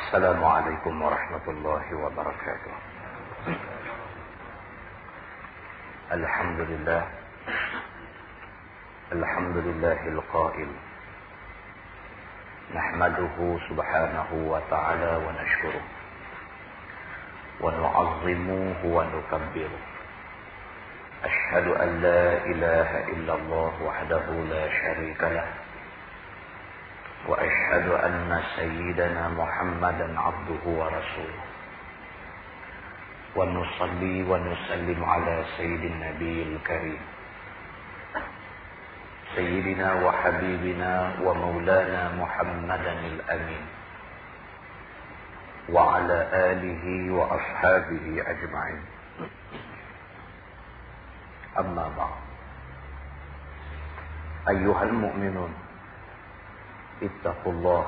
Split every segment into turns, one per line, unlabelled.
السلام عليكم ورحمة الله وبركاته. الحمد لله القائل نحمده سبحانه وتعالى ونشكره ونعظمه ونكبره. أشهد أن لا إله إلا الله وحده لا شريك له، وأشهد أن سيدنا محمدا عبده ورسوله، ونصلي ونسلم على سيد النبي الكريم سيدنا وحبيبنا ومولانا محمدا الأمين وعلى آله وأصحابه أجمعين. أما بعد، أيها المؤمنون اتقوا الله،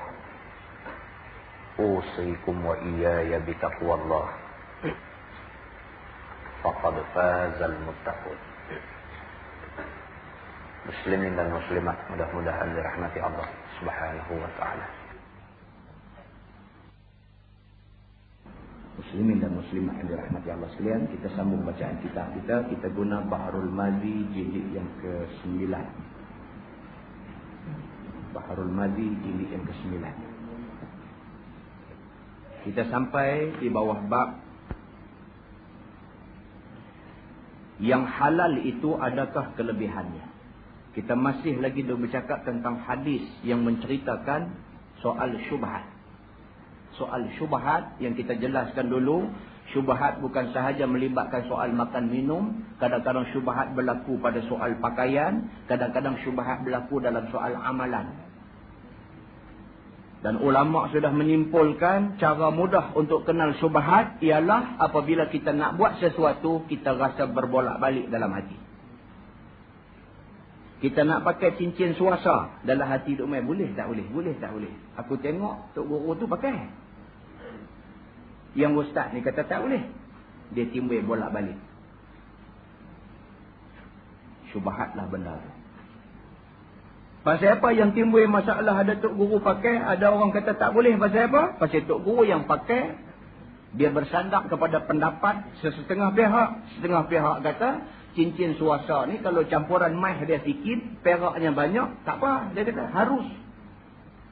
أوصيكم وإياي بتقوى الله، فقد فاز المتقون. Muslimin dan muslimat, mudah-mudahan dirahmati Allah Subhanahu wa taala. Muslimin dan muslimat yang dirahmati Allah sekalian, kita sambung bacaan kitab kita. Kita guna Baharul Madhi jilid yang ke-9. Baharul Madhi jilid yang ke-9. Kita sampai di bawah bab yang halal itu adakah kelebihannya. Kita masih lagi bercakap tentang hadis yang menceritakan soal syubhat. Soal syubhat yang kita jelaskan dulu, syubhat bukan sahaja melibatkan soal makan minum. Kadang-kadang syubhat berlaku pada soal pakaian, kadang-kadang syubhat berlaku dalam soal amalan. Dan ulama sudah menyimpulkan cara mudah untuk kenal syubhat ialah apabila kita nak buat sesuatu, kita rasa berbolak-balik dalam hati. Kita nak pakai cincin suasa, dalam hati duk main, boleh tak boleh, boleh tak boleh. Aku tengok tok guru tu pakai. Yang ustaz ni kata tak boleh. Dia timbul bolak-balik. Syubhatlah benda tu. Pasal apa yang timbul masalah ada tok guru pakai, ada orang kata tak boleh, pasal apa? Pasal tok guru yang pakai, dia bersandar kepada pendapat setengah pihak kata cincin suasa ni kalau campuran emas dia sikit, peraknya banyak, tak apa, dia kata harus.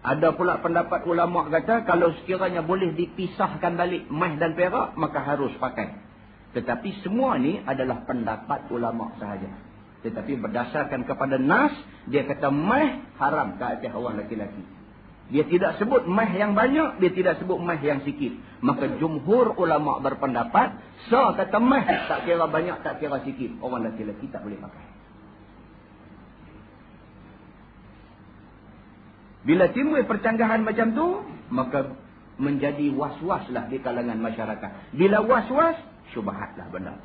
Ada pula pendapat ulama kata kalau sekiranya boleh dipisahkan balik emas dan perak, maka harus pakai. Tetapi semua ni adalah pendapat ulama sahaja. Tetapi berdasarkan kepada nas, dia kata emas haram ke atas orang lelaki-lelaki. Dia tidak sebut emas yang banyak, dia tidak sebut emas yang sikit. Maka jumhur ulama berpendapat, kata emas tak kira banyak, tak kira sikit, orang lelaki-lelaki tak boleh pakai. Bila timbul percanggahan macam tu, maka menjadi was-waslah di kalangan masyarakat. Bila was-was, syubhatlah benda.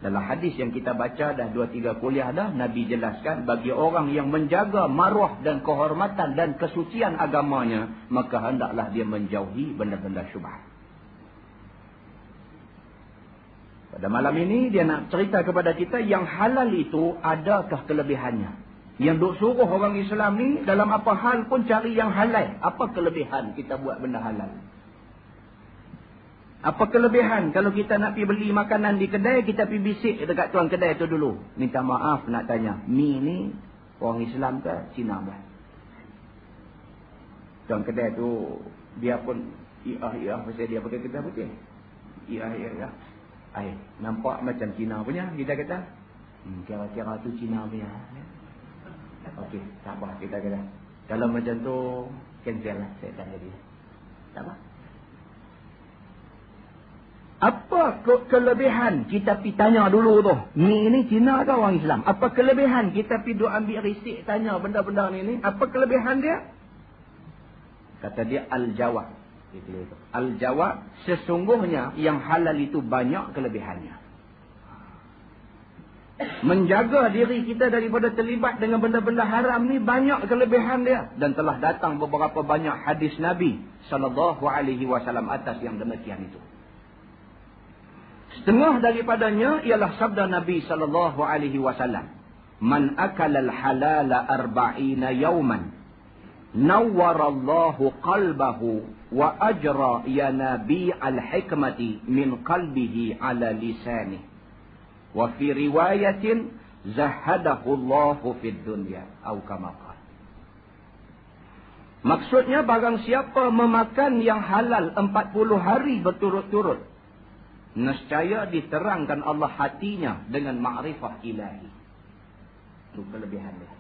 Dalam hadis yang kita baca dah 2-3 kuliah dah, Nabi jelaskan bagi orang yang menjaga maruah dan kehormatan dan kesucian agamanya, maka hendaklah dia menjauhi benda-benda syubhat. Pada malam ini dia nak cerita kepada kita yang halal itu adakah kelebihannya. Yang duk suruh orang Islam ni dalam apa hal pun cari yang halal. Apa kelebihan kita buat benda halal? Apa kelebihan kalau kita nak pergi beli makanan di kedai, kita pergi bisik dekat tuan kedai tu dulu. Minta maaf nak tanya, mi ni orang Islam ke Cina buat? Tuan kedai tu, dia pun pasal dia pakai kedai putih. Iya. Nampak macam Cina punya, kita kata. Kira-kira tu Cina punya. Okey, tak apa, kita kata. Kalau macam tu, cancel lah, saya tanya dia. Tak apa. Apa kelebihan kita pergi tanya dulu tu? Ni Cina ke orang Islam? Apa kelebihan kita pergi ambil risik tanya benda-benda ni? Apa kelebihan dia? Kata dia al-jawab. Al-jawab, sesungguhnya yang halal itu banyak kelebihannya. Menjaga diri kita daripada terlibat dengan benda-benda haram ni banyak kelebihan dia. Dan telah datang beberapa banyak hadis Nabi SAW atas yang demikian itu. Setengah daripadanya ialah sabda Nabi SAW. Man akala al-halala arba'ina yawman nawwarallahu qalbahu wa ajra yanabi al-hikmati min qalbihi ala lisani. Wa fi riwayatin zahadahu Allahu fid dunya atau kama qala. Maksudnya barang siapa memakan yang halal 40 hari berturut-turut, nescaya diterangkan Allah hatinya dengan ma'rifah ilahi. Itu kelebihan dia.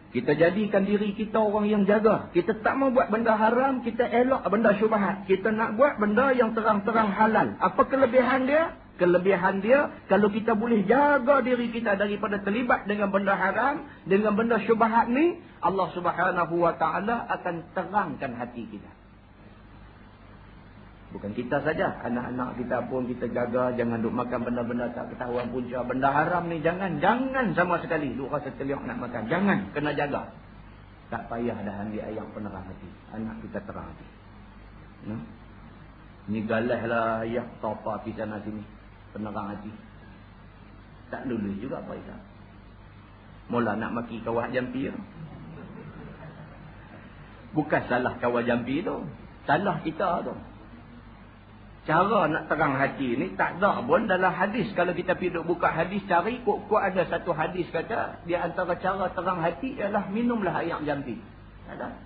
Kita jadikan diri kita orang yang jaga. Kita tak mau buat benda haram, kita elak benda syubhat. Kita nak buat benda yang terang-terang halal. Apa kelebihan dia? Kelebihan dia, kalau kita boleh jaga diri kita daripada terlibat dengan benda haram, dengan benda syubhat ni, Allah Subhanahu wa ta'ala akan terangkan hati kita. Bukan kita saja, anak-anak kita pun kita jaga, jangan duk makan benda-benda tak ketahuan punca. Benda haram ni jangan sama sekali. Duk rasa terlihat nak makan, jangan, kena jaga. Tak payah dah ambil ayam penerang hati. Anak kita terang hati. Ni galah lah ayah topa pergi sana sini. Penerang hati. Tak lulus juga Pak Isa. Mula nak maki kawah jampi tu. Bukan salah kawah jampi tu. Salah kita tu. Cara nak terang hati ni tak ada pun dalam hadis. Kalau kita pergi buka hadis cari, kuat ada satu hadis kata, di antara cara terang hati ialah minumlah air jampi. Ada.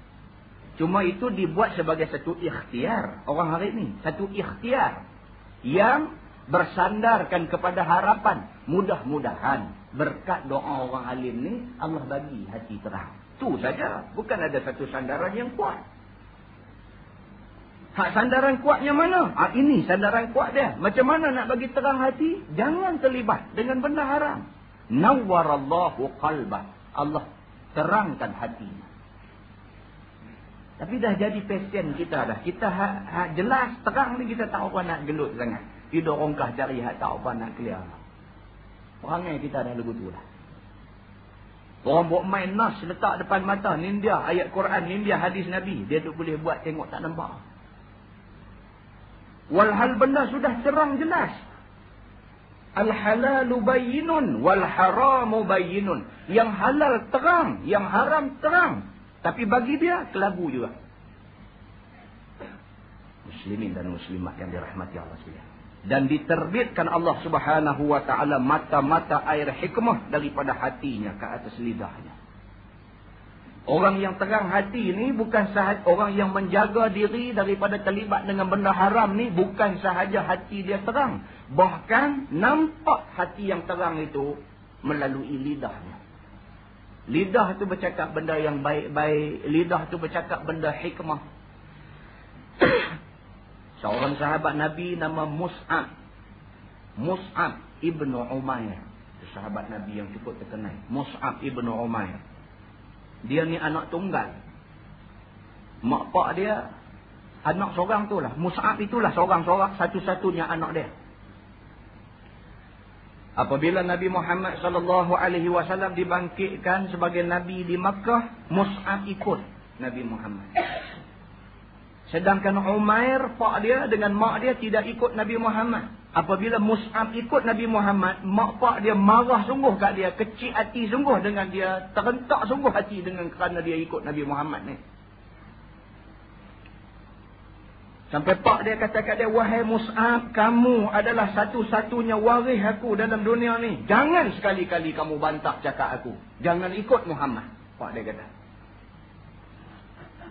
Cuma itu dibuat sebagai satu ikhtiar. Orang hari ni. Satu ikhtiar. Yang bersandarkan kepada harapan. Mudah-mudahan berkat doa orang alim ni Allah bagi hati terang. Tu saja. Bukan ada satu sandaran yang kuat. Hak sandaran kuatnya mana? Ini sandaran kuat dia. Macam mana nak bagi terang hati? Jangan terlibat dengan benda haram. Nawwarallahu qalbah. Allah terangkan hatinya. Tapi dah jadi pasien kita dah. Kita jelas terang ni kita tak apa nak gelut sangat. Hidup rongkah cari hak tak apa nak clear. Perangai kita dah lagu tu dah. Orang buat main nas letak depan mata. Ni dia ayat Quran, ni dia hadis Nabi. Dia tu boleh buat tengok tak nampak. Walhal benda sudah terang jelas. Al-halalu bayyinun wal haramu bayyinun. Yang halal terang, yang haram terang. Tapi bagi dia kelabu juga. Muslimin dan muslimat yang dirahmati Allah sekalian. Dan diterbitkan Allah Subhanahu wa ta'ala mata-mata air hikmah daripada hatinya ke atas lidahnya. Orang yang terang hati ni bukan sahaja orang yang menjaga diri daripada terlibat dengan benda haram ni, bukan sahaja hati dia terang, bahkan nampak hati yang terang itu melalui lidahnya. Lidah tu bercakap benda yang baik-baik, lidah tu bercakap benda hikmah. Seorang sahabat Nabi nama Mus'ab ibnu Umair, sahabat Nabi yang cukup terkenal. Mus'ab ibnu Umair. Dia ni anak tunggal. Mak pak dia anak seorang tu lah. Mus'ab itulah seorang-seorang satu-satunya anak dia. Apabila Nabi Muhammad SAW dibangkitkan sebagai Nabi di Makkah, Mus'ab ikut Nabi Muhammad. Sedangkan Umair, pak dia dengan mak dia tidak ikut Nabi Muhammad. Apabila Mus'ab ikut Nabi Muhammad, mak pak dia marah sungguh kat dia. Kecil hati sungguh dengan dia. Terentak sungguh hati dengan kerana dia ikut Nabi Muhammad ni. Sampai pak dia kata kat dia, wahai Mus'ab, kamu adalah satu-satunya waris aku dalam dunia ni. Jangan sekali-kali kamu bantah cakap aku. Jangan ikut Muhammad. Pak dia kata.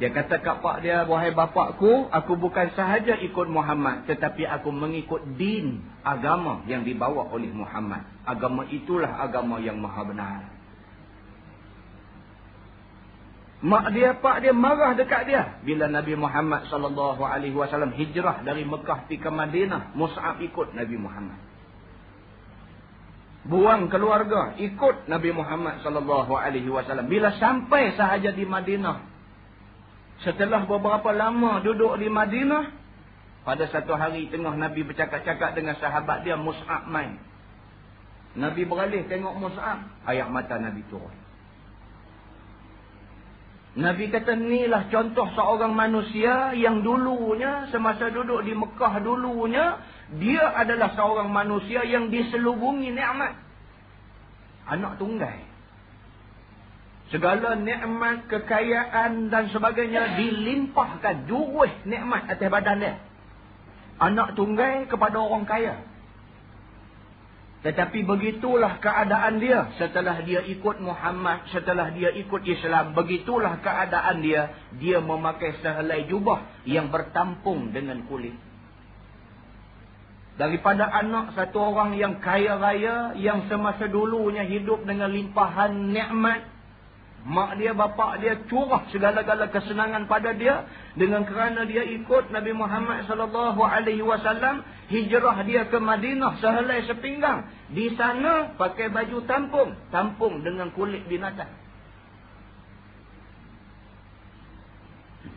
Dia kata kat pak dia, wahai bapakku, aku bukan sahaja ikut Muhammad, tetapi aku mengikut din, agama yang dibawa oleh Muhammad. Agama itulah agama yang maha benar. Mak dia, pak dia marah dekat dia. Bila Nabi Muhammad SAW hijrah dari Mekah pergi ke Madinah, Mus'ab ikut Nabi Muhammad. Buang keluarga, ikut Nabi Muhammad SAW. Bila sampai sahaja di Madinah, setelah beberapa lama duduk di Madinah, pada satu hari tengah Nabi bercakap-cakap dengan sahabat dia, Mus'ab main. Nabi beralih tengok Mus'ab, air mata Nabi turun. Nabi kata, inilah contoh seorang manusia yang dulunya, semasa duduk di Mekah dulunya, dia adalah seorang manusia yang diselubungi nikmat. Anak tunggal. Segala nikmat, kekayaan dan sebagainya dilimpahkan. Juruh nikmat atas badan dia. Anak tunggal kepada orang kaya. Tetapi begitulah keadaan dia setelah dia ikut Muhammad, setelah dia ikut Islam. Begitulah keadaan dia. Dia memakai sehelai jubah yang bertampung dengan kulit. Daripada anak satu orang yang kaya raya, yang semasa dulunya hidup dengan limpahan nikmat. Mak dia, bapak dia curah segala-gala kesenangan pada dia. Dengan kerana dia ikut Nabi Muhammad SAW, hijrah dia ke Madinah sehelai sepinggang. Di sana pakai baju tampung. Tampung dengan kulit binatang.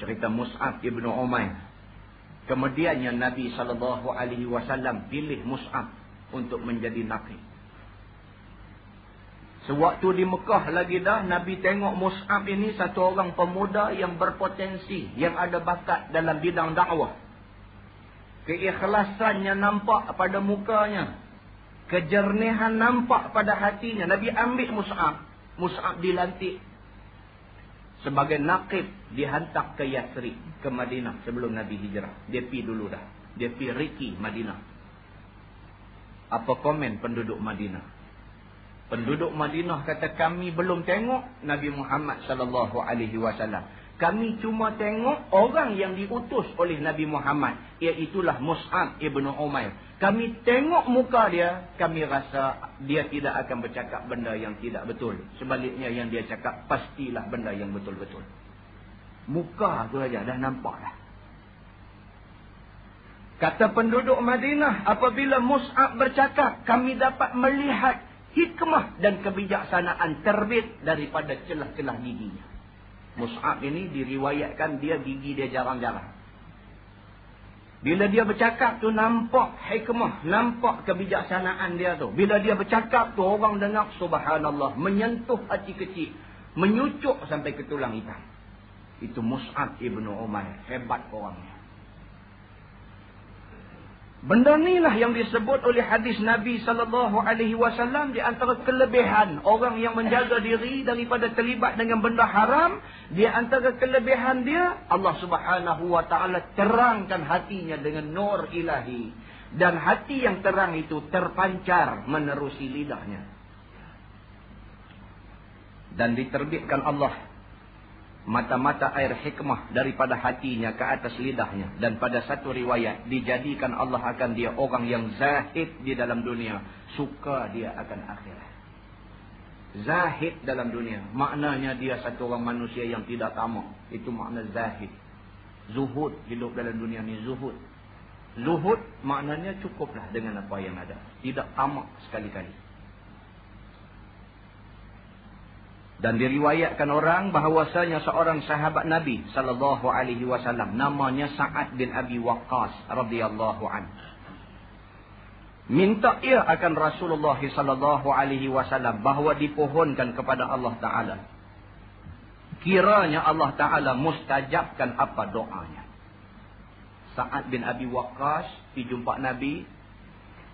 Cerita Mus'ab ibn Umair. Kemudiannya Nabi SAW pilih Mus'ab untuk menjadi naqib. Sewaktu di Mekah lagi dah, Nabi tengok Mus'ab ini satu orang pemuda yang berpotensi, yang ada bakat dalam bidang dakwah. Keikhlasannya nampak pada mukanya. Kejernihan nampak pada hatinya. Nabi ambil Mus'ab. Mus'ab dilantik sebagai naqib, dihantar ke Yathrib, ke Madinah sebelum Nabi hijrah. Dia pergi dulu dah. Dia pergi Riki, Madinah. Apa komen penduduk Madinah? Penduduk Madinah kata, kami belum tengok Nabi Muhammad SAW. Kami cuma tengok orang yang diutus oleh Nabi Muhammad, iaitulah Mus'ab ibn Umair. Kami tengok muka dia, kami rasa dia tidak akan bercakap benda yang tidak betul. Sebaliknya yang dia cakap pastilah benda yang betul-betul. Muka tu aja dah nampak dah. Kata penduduk Madinah, apabila Mus'ab bercakap, kami dapat melihat hikmah dan kebijaksanaan terbit daripada celah-celah giginya. Mus'ab ini diriwayatkan dia gigi dia jarang-jarang. Bila dia bercakap tu nampak hikmah, nampak kebijaksanaan dia tu. Bila dia bercakap tu orang dengar subhanallah, menyentuh hati kecil, menyucuk sampai ke tulang hitam. Itu Mus'ab ibn Umair, hebat orangnya. Benda inilah yang disebut oleh hadis Nabi SAW di antara kelebihan orang yang menjaga diri daripada terlibat dengan benda haram. Di antara kelebihan dia, Allah Subhanahu Wa Taala terangkan hatinya dengan nur ilahi. Dan hati yang terang itu terpancar menerusi lidahnya. Dan diterbitkan Allah mata-mata air hikmah daripada hatinya ke atas lidahnya. Dan pada satu riwayat, dijadikan Allah akan dia orang yang zahid di dalam dunia. Suka dia akan akhirat. Zahid dalam dunia. Maknanya dia satu orang manusia yang tidak tamak. Itu makna zahid. Zuhud, hidup dalam dunia ni zuhud. Zuhud maknanya cukuplah dengan apa yang ada. Tidak tamak sekali-kali. Dan diriwayatkan orang bahawasanya seorang sahabat Nabi SAW, namanya Sa'ad bin Abi Waqqas radhiyallahu anhu, minta ia akan Rasulullah SAW bahawa dipohonkan kepada Allah Ta'ala. Kiranya Allah Ta'ala mustajabkan apa doanya. Sa'ad bin Abi Waqqas pergi jumpa Nabi,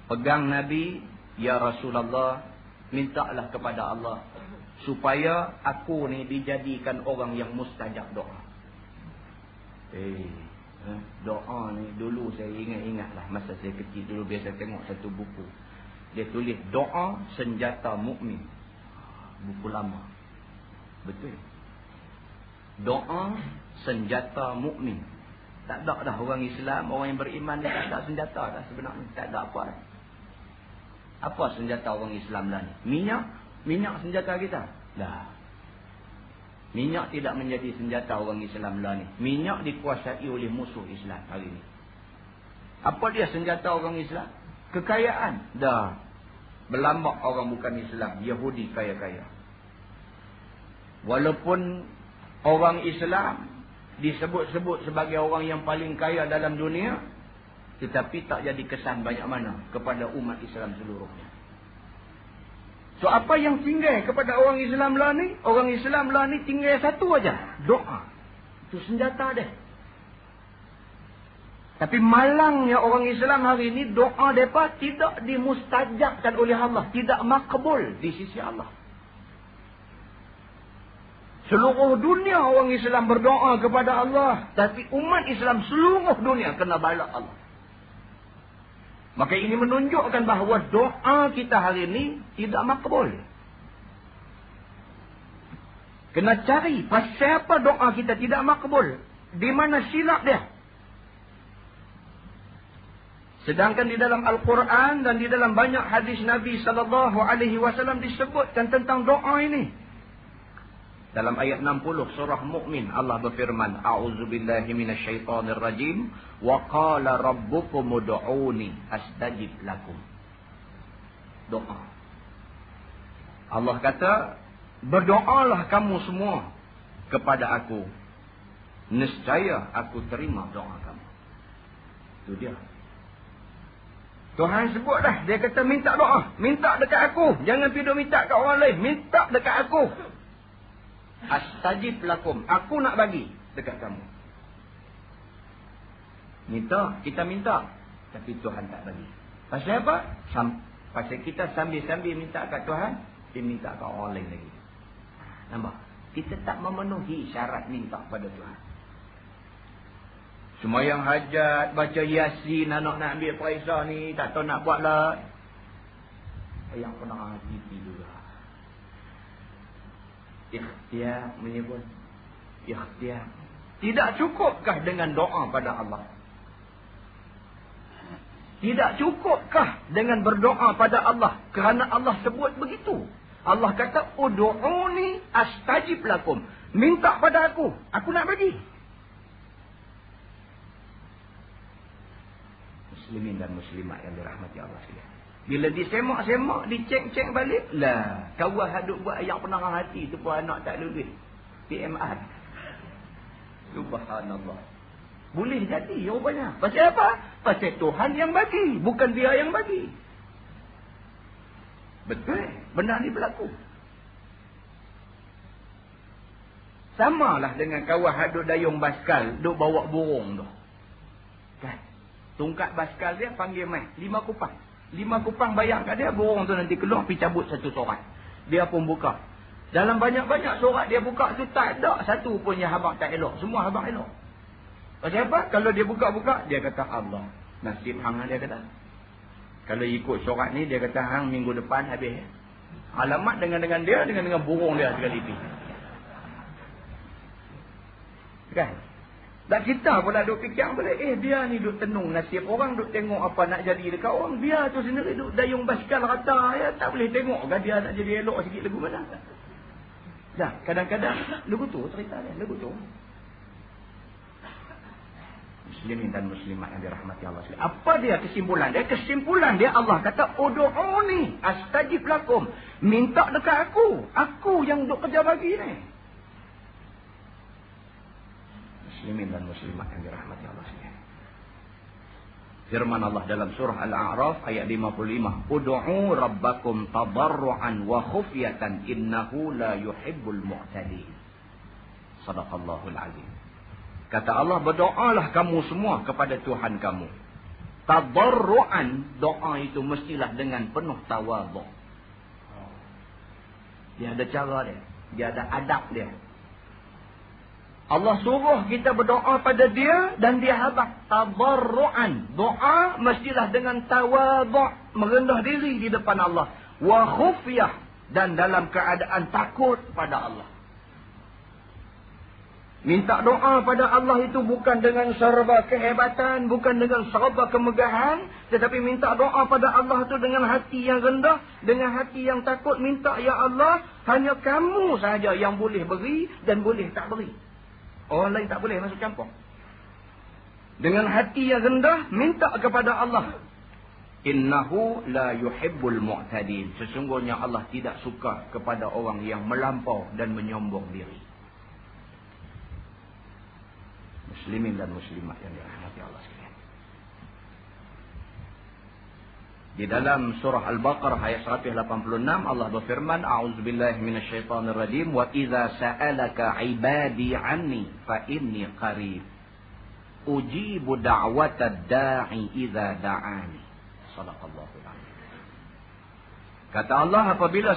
pegang Nabi, ya Rasulullah, mintalah kepada Allah supaya aku ni dijadikan orang yang mustajab doa. Doa ni dulu saya ingat-ingatlah masa saya kecil dulu biasa tengok satu buku. Dia tulis doa senjata mukmin. Buku lama. Betul. Doa senjata mukmin. Tak ada dah orang Islam, orang yang beriman ni tak ada senjata dah sebenarnya. Tak ada apa. Apa senjata orang Islam lah ni? Minyak senjata kita? Dah. Minyak tidak menjadi senjata orang Islam lah ni. Minyak dikuasai oleh musuh Islam hari ni. Apa dia senjata orang Islam? Kekayaan? Dah. Berlambak orang bukan Islam. Yahudi kaya-kaya. Walaupun orang Islam disebut-sebut sebagai orang yang paling kaya dalam dunia, tetapi tak jadi kesan banyak mana kepada umat Islam seluruhnya. So apa yang tinggal kepada orang Islam lah ni? Orang Islam lah ni tinggal satu aja, doa. Itu senjata dia. Tapi malangnya orang Islam hari ini, doa mereka tidak dimustajabkan oleh Allah. Tidak makbul di sisi Allah. Seluruh dunia orang Islam berdoa kepada Allah. Tapi umat Islam seluruh dunia kena bala Allah. Maka ini menunjukkan bahawa doa kita hari ini tidak makbul. Kena cari pasal apa doa kita tidak makbul. Di mana silap dia. Sedangkan di dalam Al-Quran dan di dalam banyak hadis Nabi SAW disebutkan tentang doa ini. Dalam ayat 60 surah Mu'min Allah berfirman, A'udzubillahi minasyaitonirrajim wa qala rabbukum ud'uni astajib lakum. Doa. Allah kata, berdoalah kamu semua kepada aku. Nescaya aku terima doa kamu. Itu dia. Tuhan sebut dah. Dia kata minta doa. Minta dekat aku. Jangan pergi minta kat orang lain. Minta dekat aku. Astajib lakum. Aku nak bagi dekat kamu. Minta. Kita minta. Tapi Tuhan tak bagi. Pasal apa? Pasal kita sambil-sambil minta kat Tuhan. Dia minta kat orang lain lagi. Nampak? Kita tak memenuhi syarat minta pada Tuhan. Semayang hajat, baca Yasin, anak nak ambil periksa ni, tak tahu nak buat lah. Yang pernah hati juga. Ikhtiar menyebut. Ikhtiar. Tidak cukupkah dengan doa pada Allah? Tidak cukupkah dengan berdoa pada Allah? Kerana Allah sebut begitu. Allah kata, Udu'uni astajib lakum. Minta pada aku. Aku nak bagi. Muslimin dan muslimat yang dirahmati Allah sekalian. Bila disemak-semak, dicek-cek balik, lah, kawan hadut buat yang penang hati tu pun anak tak lulus. PMR. Subhanallah. Boleh jadi rupanya. Pasal apa? Pasal Tuhan yang bagi, bukan dia yang bagi. Betul. Benar ni berlaku. Samalah dengan kawan hadut dayung baskal, duk bawa burung tu. Kan? Tungkat baskal dia panggil mai 5 kupang. 5 kupang bayar kat dia, burung tu nanti keluar pergi cabut satu surat. Dia pun buka. Dalam banyak-banyak surat dia buka tu tak ada satu pun yang habang tak elok. Semua habang elok. Pasal apa? Kalau dia buka-buka, dia kata Allah. Nasib hang dia kata. Kalau ikut surat ni, dia kata hang minggu depan habis. Alamat dengan dia, dengan burung dia sekali pi. Kan? Dan kita pula duk fikir boleh, dia ni duk tenung nasib orang, duk tengok apa nak jadi dekat orang. Dia tu sendiri duk dayung basikal rata, ya tak boleh tengok kan dia nak jadi elok sikit lagu mana. Dah, kadang-kadang lagu tu cerita dia, lagu tu. Muslimin dan muslimat yang dirahmati Allah sekalian. Apa dia kesimpulan dia? Kesimpulan dia Allah kata, Udu'uni astajib lakum. Minta dekat aku. Aku yang duk kerja bagi ni. Muslimin dan muslimat yang dirahmati Allah sekalian. Firman Allah dalam surah Al-A'raf ayat 55, Ud'u rabbakum tadarruan wa khufyatan innahu la yuhibbul mu'tadin. Sadaqallahul azim. Kata Allah, berdoalah kamu semua kepada Tuhan kamu. Tadarruan, doa itu mestilah dengan penuh tawaduk. Dia ada cara dia. Dia ada adab dia. Allah suruh kita berdoa pada dia dan dia habaq tadarruan. Doa mestilah dengan tawaduk, merendah diri di depan Allah. Wa khufyah, dan dalam keadaan takut pada Allah. Minta doa pada Allah itu bukan dengan serba kehebatan, bukan dengan serba kemegahan, tetapi minta doa pada Allah itu dengan hati yang rendah, dengan hati yang takut. Minta, ya Allah, hanya kamu sahaja yang boleh beri dan boleh tak beri. Orang lain tak boleh masuk campur. Dengan hati yang rendah, minta kepada Allah. Innahu la yuhibbul mu'tadin. Sesungguhnya Allah tidak suka kepada orang yang melampau dan menyombong diri. Muslimin dan muslimat yang dirahmati Allah sekalian. Di dalam surah Al-Baqarah ayat 186 Allah berfirman, A'udzubillahi minasyaitonirrajim, wa idza sa'alaka 'ibadi 'anni fa inni qarib. Ujibu da'watad da'i idza da'ani. Shadaqallahul 'azim. Kata Allah, apabila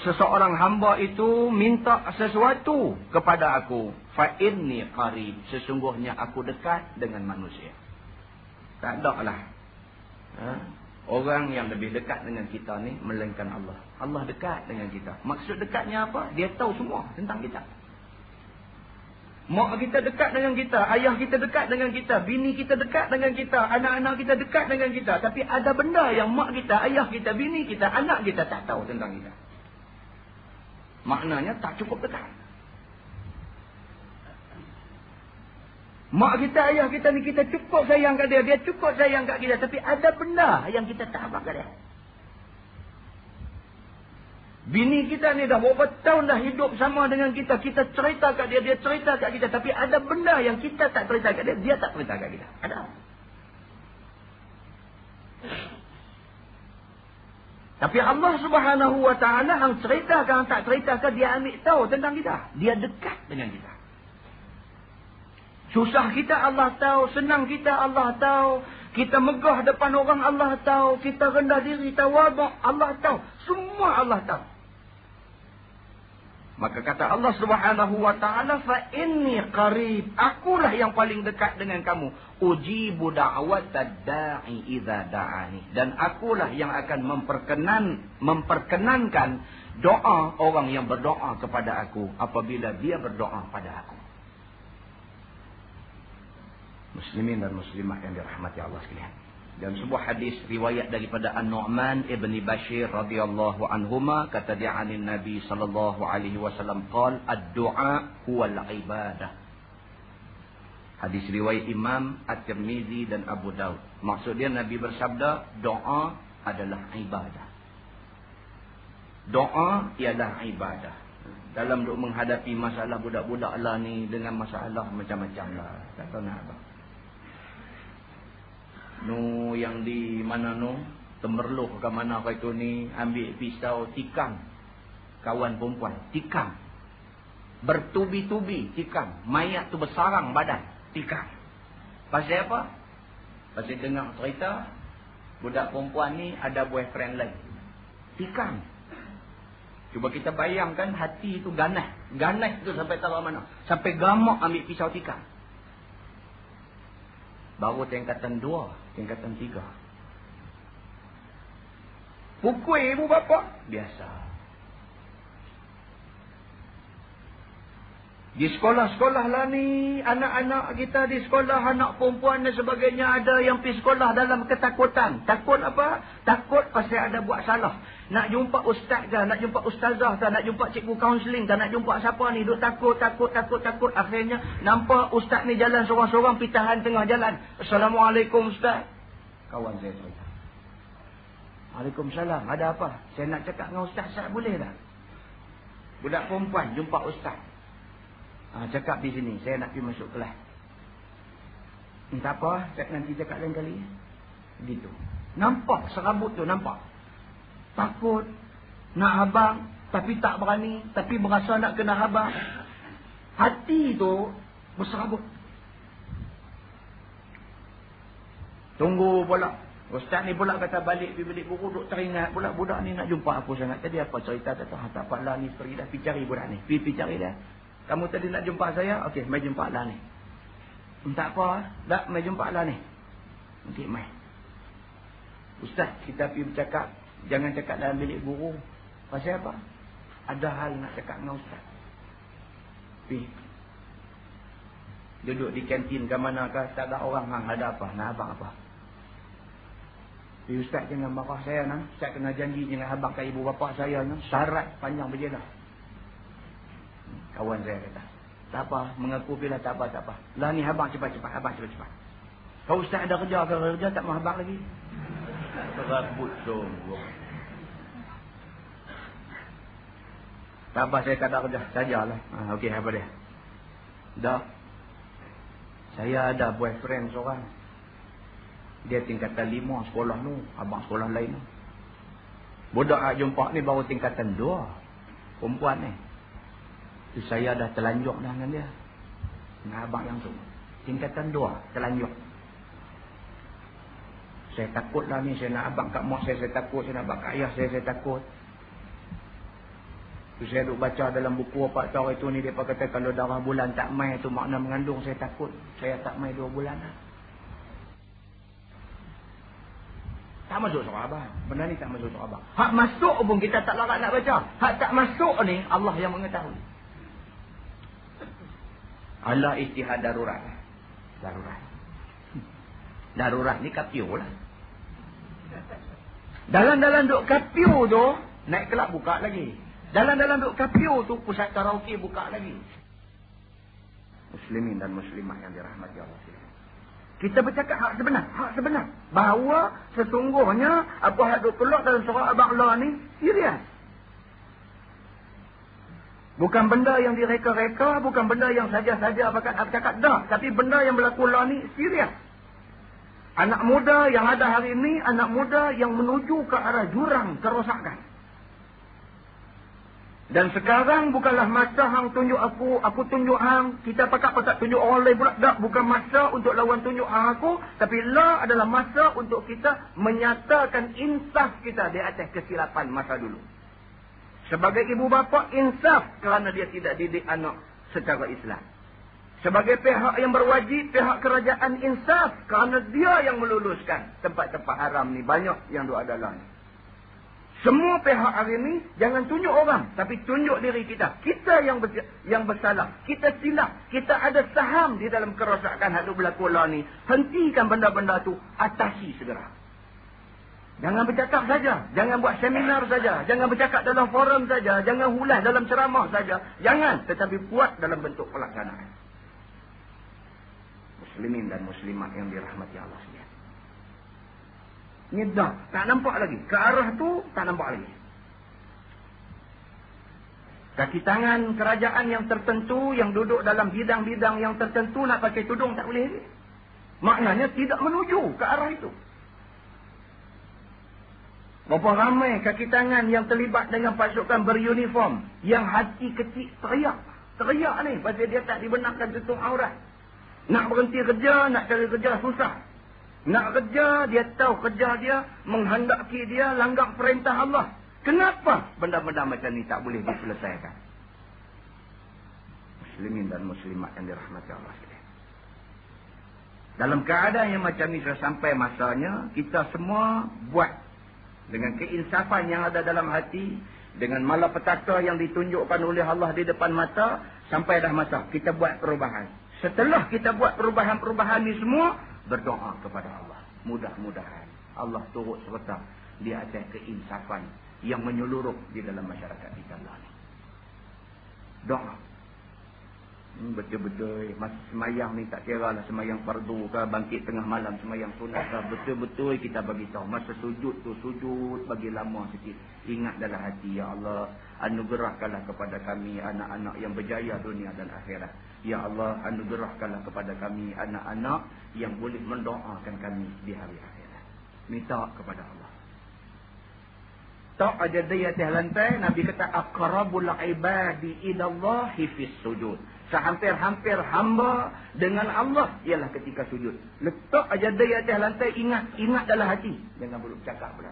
seseorang hamba itu minta sesuatu kepada aku, fa inni qarib, sesungguhnya aku dekat dengan manusia. Tak ada lah orang yang lebih dekat dengan kita ni melainkan Allah. Allah dekat dengan kita. Maksud dekatnya apa? Dia tahu semua tentang kita. Mak kita dekat dengan kita, ayah kita dekat dengan kita, bini kita dekat dengan kita, anak-anak kita dekat dengan kita. Tapi ada benda yang mak kita, ayah kita, bini kita, anak kita tak tahu tentang kita. Maknanya tak cukup dekat. Mak kita, ayah kita ni kita cukup sayang kat dia, dia cukup sayang kat kita. Tapi ada benda yang kita tak faham kat dia. Bini kita ni dah berapa tahun dah hidup sama dengan kita. Kita cerita kat dia, dia cerita kat kita. Tapi ada benda yang kita tak cerita kat dia, dia tak cerita kat kita. Ada. Tapi Allah Subhanahu Wa Taala yang ceritakan, tak ceritakan, dia ambil tahu tentang kita. Dia dekat dengan kita. Susah kita Allah tahu, senang kita Allah tahu. Kita megah depan orang Allah tahu. Kita rendah diri, tawaduk Allah tahu. Semua Allah tahu. Maka kata Allah Subhanahu Wa Taala, fa inni qarib, akulah yang paling dekat dengan kamu. Ujibu da'watad da'i idza da'ani, dan akulah yang akan memperkenankan doa orang yang berdoa kepada aku apabila dia berdoa pada aku. Muslimin dan muslimat yang dirahmati Allah sekalian. Dan sebuah hadis riwayat daripada An-Nu'man ibn Bashir radhiyallahu anhuma, kata dia anin Nabi sallallahu alaihi wasallam qala ad-du'a huwa al-ibadah. Hadis riwayat Imam At-Tirmizi dan Abu Daud. Maksud dia Nabi bersabda, doa adalah ibadah. Doa ialah ibadah. Dalam duk menghadapi masalah budak-budak lah ni dengan masalah macam-macam lah. Tak tahu nak apa. Yang di mana Temerloh ke mana ke itu ni, ambil pisau tikam kawan perempuan, tikam bertubi-tubi, tikam mayat tu bersarang badan, tikam. Pasal apa? Pasal dengar cerita budak perempuan ni ada boyfriend lain, tikam. Cuba kita bayangkan hati tu ganas tu sampai tahu mana, sampai gamak ambil pisau tikam. Baru tingkatan 2, tingkatan 3. Pukul ibu bapa biasa. Di sekolah-sekolah lah ni, anak-anak kita di sekolah, anak perempuan dan sebagainya, ada yang pergi sekolah dalam ketakutan. Takut apa? Takut pasal ada buat salah. Nak jumpa ustaz ke, nak jumpa ustazah ke, nak jumpa cikgu kaunseling ke, nak jumpa siapa ni, duk takut. Akhirnya nampak ustaz ni jalan seorang-seorang, pitahan tengah jalan. Assalamualaikum ustaz. Kawan saya cerita. Waalaikumsalam. Ada apa? Saya nak cakap dengan ustaz, boleh tak? Budak perempuan jumpa ustaz. Cakap di sini, saya nak pergi masuk kelas. Tak apa, nanti cakap lain kali. Gitu. Nampak serabut tu, nampak. Takut nak habang, tapi tak berani, tapi berasa nak kena habang. Hati tu berserabut. Tunggu pula. Ustaz ni pula kata balik pergi balik buku, duk teringat pula budak ni nak jumpa aku sangat. Tadi apa cerita tak tahu. Tak apalah ni, pergi dah, pergi cari budak ni. Pergi cari dia. Kamu tadi nak jumpa saya? Okey, mai jumpa lah ni. Tak apa, tak, mai jumpa lah ni. Okey, mai. Ustaz, kita pergi bercakap. Jangan cakap dalam bilik guru. Pasal apa? Ada hal nak cakap dengan ustaz. Pergi. Duduk di kantin ke mana ke, tak ada orang hang, ada apa? Nak abang apa? Pergi, ustaz jangan marah saya nak. Ustaz kena janji dengan abang ke ibu bapa saya nak. Syarat panjang berjalan. Kawan saya kata, tak apa, mengaku bila tak apa. Lah ni abang cepat-cepat. Kau ustaz ada kerja tak mau abang lagi. Terabut sungguh. Tak apa, saya tak ada kerja. Sajalah. Okey, apa dia? Dah. Saya ada boyfriend seorang. Dia tingkatan 5 sekolah tu. Abang sekolah lain tu. Budak jumpa ni baru tingkatan 2. Perempuan ni. Saya dah terlanjur dah dengan dia. Dengan abang yang tu. Tingkatan 2, terlanjur. Saya takutlah ni, saya nak abang kat mak saya takut. Saya nak abang kat ayah saya takut. Tu saya duk baca dalam buku apa tahu itu ni, dia kata kalau darah bulan tak mai tu makna mengandung, saya takut. Saya tak mai 2 bulan lah. Tak masuk surah abang. Benda ni tak masuk surah abang. Hak masuk pun kita tak larat nak baca. Hak tak masuk ni Allah yang mengetahui. Allah ijtihad darurat. Darurat ni kapiu lah. Dalam-dalam duk kapiu tu, naik kelab buka lagi. Dalam-dalam duk kapiu tu, pusat karaoke buka lagi. Muslimin dan muslimah yang dirahmati Allah. Kita bercakap hak sebenar. Bahawa sesungguhnya apa hak duk keluar dalam surah Al-Baqarah ni serius. Bukan benda yang direka-reka, bukan benda yang saja-saja bercakap dah, tapi benda yang berlaku lah ni serius. Anak muda yang ada hari ini, anak muda yang menuju ke arah jurang kerosakan. Dan sekarang bukanlah masa hang tunjuk aku tunjuk hang, kita pakat tunjuk orang lain pula. Tak, bukan masa untuk lawan tunjuk hang aku, tapi lah adalah masa untuk kita menyatakan insaf kita di atas kesilapan masa dulu. Sebagai ibu bapa, insaf kerana dia tidak didik anak secara Islam. Sebagai pihak yang berwajib, pihak kerajaan insaf kerana dia yang meluluskan tempat-tempat haram ni. Banyak yang ada dalam ni. Semua pihak hari ni jangan tunjuk orang, tapi tunjuk diri kita. Kita yang bersalah. Kita silap. Kita ada saham di dalam kerosakan yang berlaku lah ni. Hentikan benda-benda tu. Atasi segera. Jangan bercakap saja. Jangan buat seminar saja. Jangan bercakap dalam forum saja. Jangan hulas dalam ceramah saja. Jangan. Tetapi buat dalam bentuk pelaksanaan. Muslimin dan muslimat yang dirahmati Allah sekalian. Ini dah tak nampak lagi. Ke arah tu tak nampak lagi. Kaki tangan kerajaan yang tertentu, yang duduk dalam bidang-bidang yang tertentu nak pakai tudung tak boleh lagi. Maknanya tidak menuju ke arah itu. Berapa ramai kaki tangan yang terlibat dengan pasukan beruniform, yang hati kecil teriak ni pasal dia tak dibenarkan tutup aurat. Nak berhenti kerja, nak cari kerja susah. Nak kerja, dia tahu kerja dia menghendaki dia langgar perintah Allah. Kenapa benda-benda macam ni tak boleh diselesaikan? Muslimin dan muslimat yang dirahmati Allah sekalian. Dalam keadaan yang macam ni sudah sampai masanya kita semua buat dengan keinsafan yang ada dalam hati, dengan malapetaka yang ditunjukkan oleh Allah di depan mata, sampai dah masa kita buat perubahan. Setelah kita buat perubahan-perubahan ni semua, berdoa kepada Allah. Mudah-mudahan Allah turut serta di atas keinsafan yang menyeluruh di dalam masyarakat kita lah ni. Doa. Betul-betul masa semayang ni tak kira lah semayang fardu ke, bangkit tengah malam semayang sunat ke, betul-betul kita bagi tahu masa sujud tu sujud bagi lama sikit. Ingat dalam hati, ya Allah, anugerahkanlah kepada kami anak-anak yang berjaya dunia dan akhirat. Ya Allah, anugerahkanlah kepada kami anak-anak yang boleh mendoakan kami di hari akhirat. Minta kepada Allah. Tak aja di atas lantai, Nabi kata aqrabul ibadi ilallahi fis sujud. Sehampir-hampir hamba dengan Allah ialah ketika sujud. Letak aja di atas lantai, ingat dalam hati. Jangan belum cakap pula.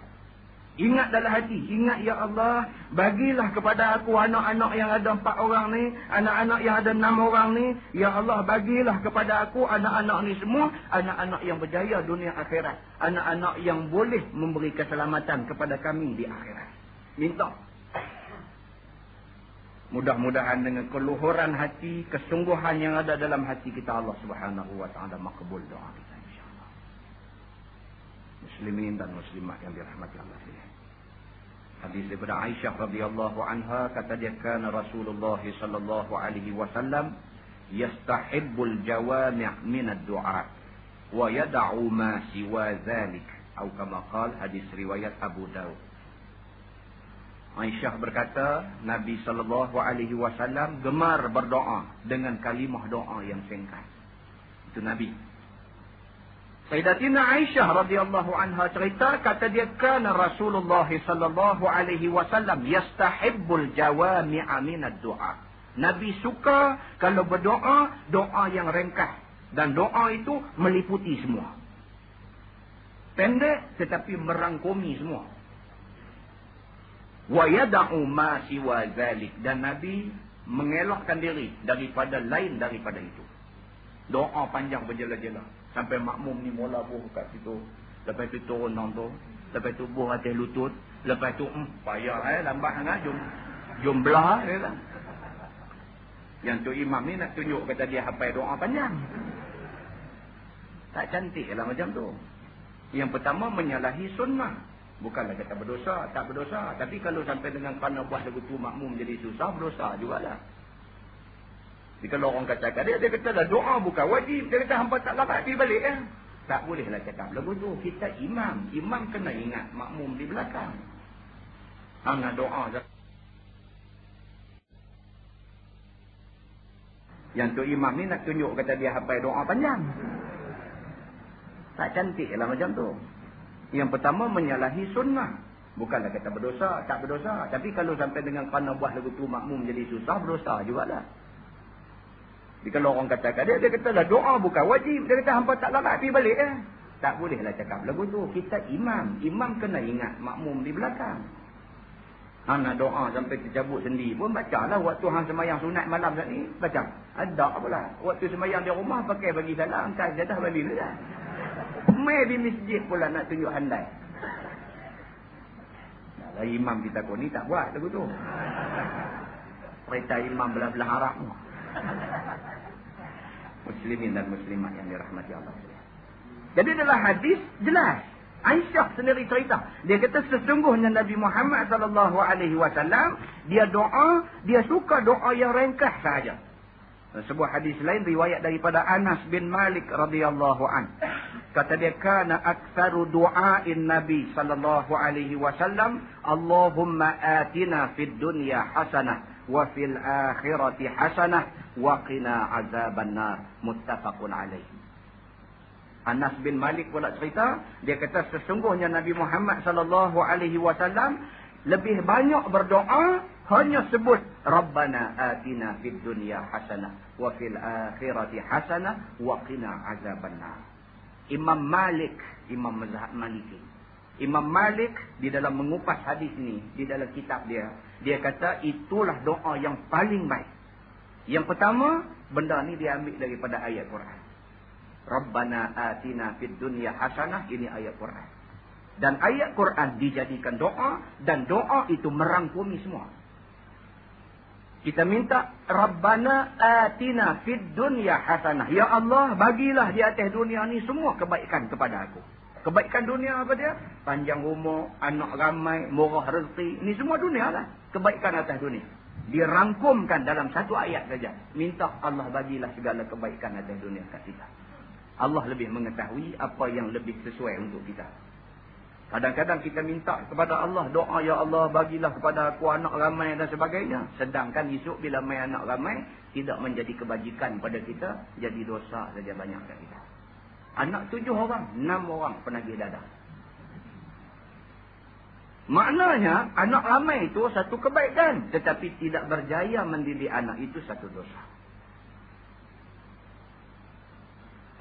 Ingat dalam hati. Ingat, ya Allah, bagilah kepada aku anak-anak yang ada 4 orang ni, anak-anak yang ada 6 orang ni. Ya Allah, bagilah kepada aku anak-anak ni semua, anak-anak yang berjaya dunia akhirat. Anak-anak yang boleh memberi keselamatan kepada kami di akhirat. Minta. Mudah-mudahan dengan keluhuran hati, kesungguhan yang ada dalam hati kita, Allah Subhanahu wa taala makbul doa kita insya-Allah. Muslimin dan muslimat yang dirahmati Allah sekalian. Hadis daripada Aisyah radhiyallahu anha, kata dia, kana Rasulullah sallallahu alaihi wasallam yastahibbul jawami' min ad-du'a wa yad'u ma siwa dhalik, atau kama qala, hadis riwayat Abu Daud. Aisyah berkata, Nabi sallallahu alaihi wasallam gemar berdoa dengan kalimah doa yang singkat. Itu Nabi. Sayyidatina Aisyah radhiyallahu anha cerita, kata dia, kana Rasulullah sallallahu alaihi wasallam yastahibbul jawami'a min ad-du'a. Nabi suka kalau berdoa, doa yang ringkas, dan doa itu meliputi semua. Pendek tetapi merangkumi semua. Wa yada'u ma siwa zalik. Dan Nabi mengelakkan diri daripada lain daripada itu. Doa panjang berjela-jela. Sampai makmum ni mula buh kat situ. Lepas tu turun nang tu. Lepas tu buh atas lutut. Lepas tu payah lambat sangat. Jom belah. Yang tu imam ni nak tunjuk kata dia hafal doa panjang. Tak cantik lah macam tu. Yang pertama menyalahi sunnah. Bukanlah kata berdosa, tak berdosa. Tapi kalau sampai dengan kerana buat lagu tu makmum jadi susah, berdosa jugalah. Jadi kalau orang katakan dia kata dah doa bukan wajib. Dia kata hampa tak larat pergi balik tak bolehlah cakap lagu tu. Kita imam. Imam kena ingat makmum di belakang. Nak doa. Yang tu imam ni nak tunjuk kata dia hafal doa panjang. Tak cantik lah macam tu. Yang pertama menyalahi sunnah. Bukanlah kata berdosa, tak berdosa. Tapi kalau sampai dengan kerana buat lagu tu makmum jadi susah, berdosa jugalah. Jadi kalau orang katakan dia kata lah doa bukan wajib. Dia kata hampa tak larat pergi balik tak bolehlah cakap lagu tu. Kita imam. Imam kena ingat makmum di belakang. Nak doa sampai tercabut sendi pun bacalah. Waktu hang semayang sunat malam saat ni, baca. Ada pula. Waktu semayang di rumah pakai bagi salam, angkat jadah bagi dah. Mai di masjid pula nak tunjuk handai. Nah, imam kita kau ni tak buat lagu tu. Perintah imam belah-belah harap. Muslimin dan muslimat yang dirahmati Allah. Jadi dalam hadis jelas. Aisyah sendiri cerita. Dia kata sesungguhnya Nabi Muhammad SAW, dia doa, dia suka doa yang ringkas saja. Sebuah hadis lain riwayat daripada Anas bin Malik radhiyallahu an. Kata dia, kana aktsaru du'ain Nabi sallallahu alaihi wasallam, Allahumma atina fid dunya hasanah wa fil akhirati hasanah wa qina azaban nar. Muttafaqun alaih. Anas bin Malik pula cerita, dia kata sesungguhnya Nabi Muhammad sallallahu alaihi wasallam lebih banyak berdoa hanya sebut Rabbana atina fid dunya hasanah wa fil akhirati hasanah wa qina azaban nar. Imam Malik, Imam mazhab Maliki. Imam Malik di dalam mengupas hadis ini, di dalam kitab dia, dia kata itulah doa yang paling baik. Yang pertama, benda ni dia ambil daripada ayat Quran. Rabbana atina fid dunya hasanah, ini ayat Quran. Dan ayat Quran dijadikan doa, dan doa itu merangkumi semua. Kita minta Rabbana atina fid dunya hasanah. Ya Allah, bagilah di atas dunia ni semua kebaikan kepada aku. Kebaikan dunia apa dia? Panjang umur, anak ramai, murah rezeki. Ini semua dunia lah. Kebaikan atas dunia. Dirangkumkan dalam satu ayat saja. Minta Allah bagilah segala kebaikan atas dunia kat kita. Allah lebih mengetahui apa yang lebih sesuai untuk kita. Kadang-kadang kita minta kepada Allah doa, ya Allah bagilah kepada aku anak ramai dan sebagainya. Sedangkan esok bila main anak ramai, tidak menjadi kebajikan pada kita, jadi dosa saja banyak kat kita. Anak 7 orang, 6 orang penagih dadah. Maknanya anak ramai itu satu kebaikan. Tetapi tidak berjaya mendidik anak itu satu dosa.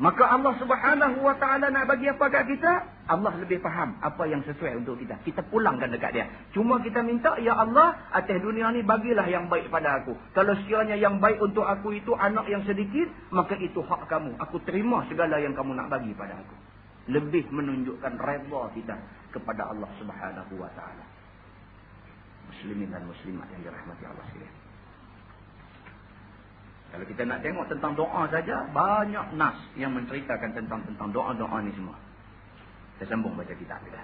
Maka Allah Subhanahu wa ta'ala nak bagi apa kat kita? Allah lebih faham apa yang sesuai untuk kita. Kita pulangkan dekat dia. Cuma kita minta, ya Allah, atas dunia ni bagilah yang baik pada aku. Kalau sekiranya yang baik untuk aku itu anak yang sedikit, maka itu hak kamu. Aku terima segala yang kamu nak bagi pada aku. Lebih menunjukkan redha kita kepada Allah Subhanahu wa ta'ala. Muslimin dan muslimat yang dirahmati Allah sekalian. Kalau kita nak tengok tentang doa saja, banyak nas yang menceritakan tentang doa-doa ni semua. Kita sambung baca kitab kita.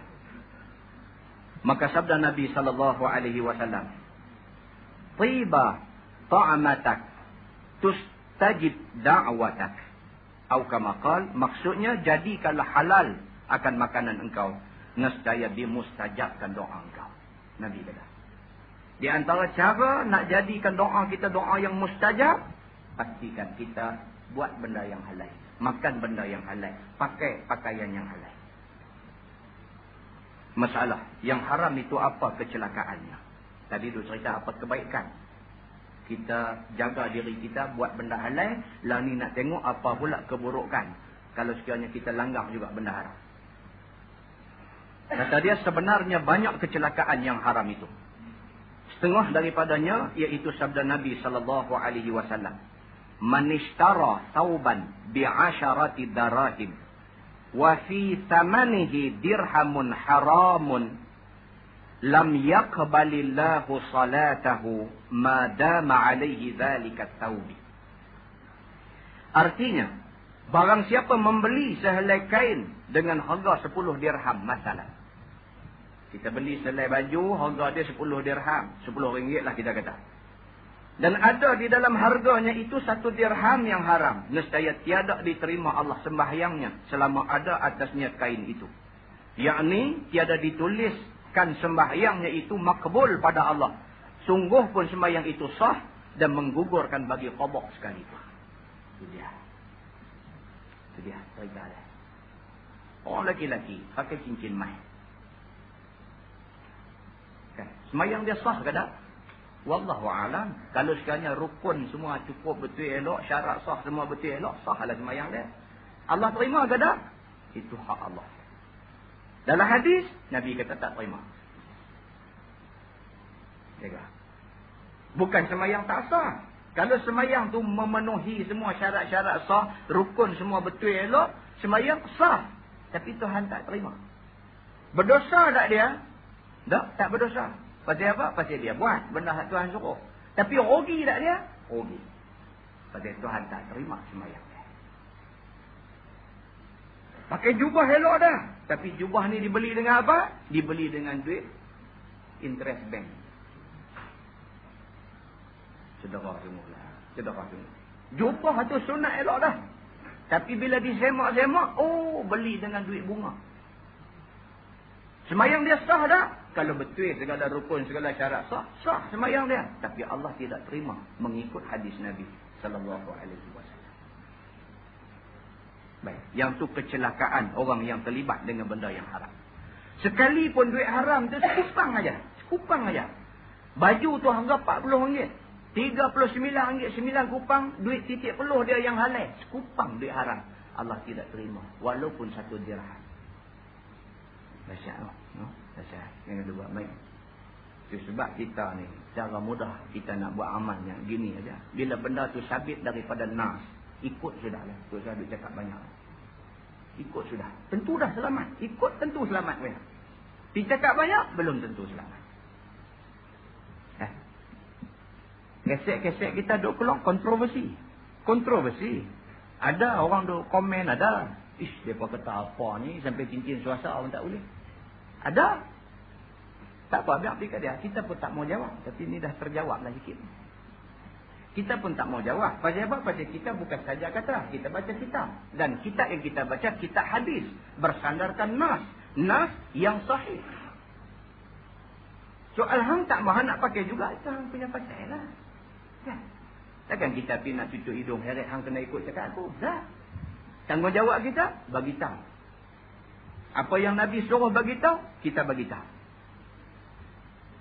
Maka sabda Nabi sallallahu alaihi wasallam, "Tiba ta'amatak tustajib da'watak." Atau kama qala, maksudnya jadikanlah halal akan makanan engkau, nescaya dimustajabkan doa engkau. Nabi kata. Di antara cara nak jadikan doa kita doa yang mustajab, pastikan kita buat benda yang halal. Makan benda yang halal. Pakai pakaian yang halal. Masalah. Yang haram itu apa kecelakaannya? Tadi tu cerita apa kebaikan. Kita jaga diri kita buat benda halal. Lah ni nak tengok apa pula keburukan. Kalau sekiranya kita langgar juga benda haram. Kata dia sebenarnya banyak kecelakaan yang haram itu. Setengah daripadanya iaitu sabda Nabi SAW. Man ishtara thawban bi'asharati darahim wa fi thamanihi dirhamun haramun lam yaqbalillahu salatahu ma dama alaihi dhalika thawbi. Artinya, barang siapa membeli sehelai kain dengan harga 10 dirham masalah. Kita beli selai baju, harga dia 10 dirham. 10 ringgit lah kita kata. Dan ada di dalam harganya itu 1 dirham yang haram. Nescaya tiada diterima Allah sembahyangnya selama ada atasnya kain itu. Yakni tiada dituliskan sembahyangnya itu makbul pada Allah. Sungguh pun sembahyang itu sah dan menggugurkan bagi qadha sekalipun. Itu dia. Itu dia. Terima. Orang laki-laki pakai cincin mahal. Semayang dia sah ke tak? Wallahu a'lam. Kalau sekiranya rukun semua cukup betul elok, syarat sah semua betul elok, sahlah semayang dia. Allah terima ke tak? Itu hak Allah. Dalam hadis, Nabi kata tak terima. Jaga. Bukan semayang tak sah. Kalau semayang tu memenuhi semua syarat-syarat sah, rukun semua betul elok, semayang sah. Tapi Tuhan tak terima. Berdosa tak dia? Tak berdosa. Pasal apa? Pasal dia buat benda yang Tuhan suruh. Tapi rugi tak dia? Rugi. Pasal Tuhan tak terima semayang dia. Pakai jubah elok dah. Tapi jubah ni dibeli dengan apa? Dibeli dengan duit interest bank. Sedekah semula. Jubah tu sunat elok dah. Tapi bila disemak-semak, beli dengan duit bunga. Semayang dia sah tak? Kalau betul segala rukun, segala syarat sah semayang dia. Tapi Allah tidak terima mengikut hadis Nabi SAW. Baik, yang tu kecelakaan orang yang terlibat dengan benda yang haram. Sekalipun duit haram tu sekupang aja. Baju tu harga RM40. RM39, 9 kupang, duit titik peluh dia yang halal. Sekupang duit haram. Allah tidak terima. Walaupun 1 dirham. Dahsyat no? Dahsyat. Yang kedua, baik. Itu sebab kita ni, cara mudah kita nak buat amal yang gini aja. Bila benda tu sabit daripada nas, ikut sudah lah. Tu saya duk cakap banyak. Ikut sudah. Tentu dah selamat. Ikut tentu selamat. Dicakap banyak, belum tentu selamat. Kesek-kesek kita duk keluar kontroversi. Ada orang duk komen, ada. Mereka kata apa ni, sampai cincin suasa orang tak boleh. Ada. Tak apa, biar pergi kat dia. Kita pun tak mau jawab. Tapi ni dah terjawab lah sikit. Kita pun tak mau jawab. Pasal apa? Pasal kita bukan saja kata. Kita baca kitab. Dan kitab yang kita baca, kitab hadis. Bersandarkan nas. Nas yang sahih. Soal hang tak mahu nak pakai juga, itu hang punya pakai lah. Kan? Takkan kita pergi nak tutup hidung heret hang kena ikut cakap aku. Tak. Tanggungjawab kita, bagi tahu. Apa yang Nabi suruh bagi tahu, kita bagi tahu.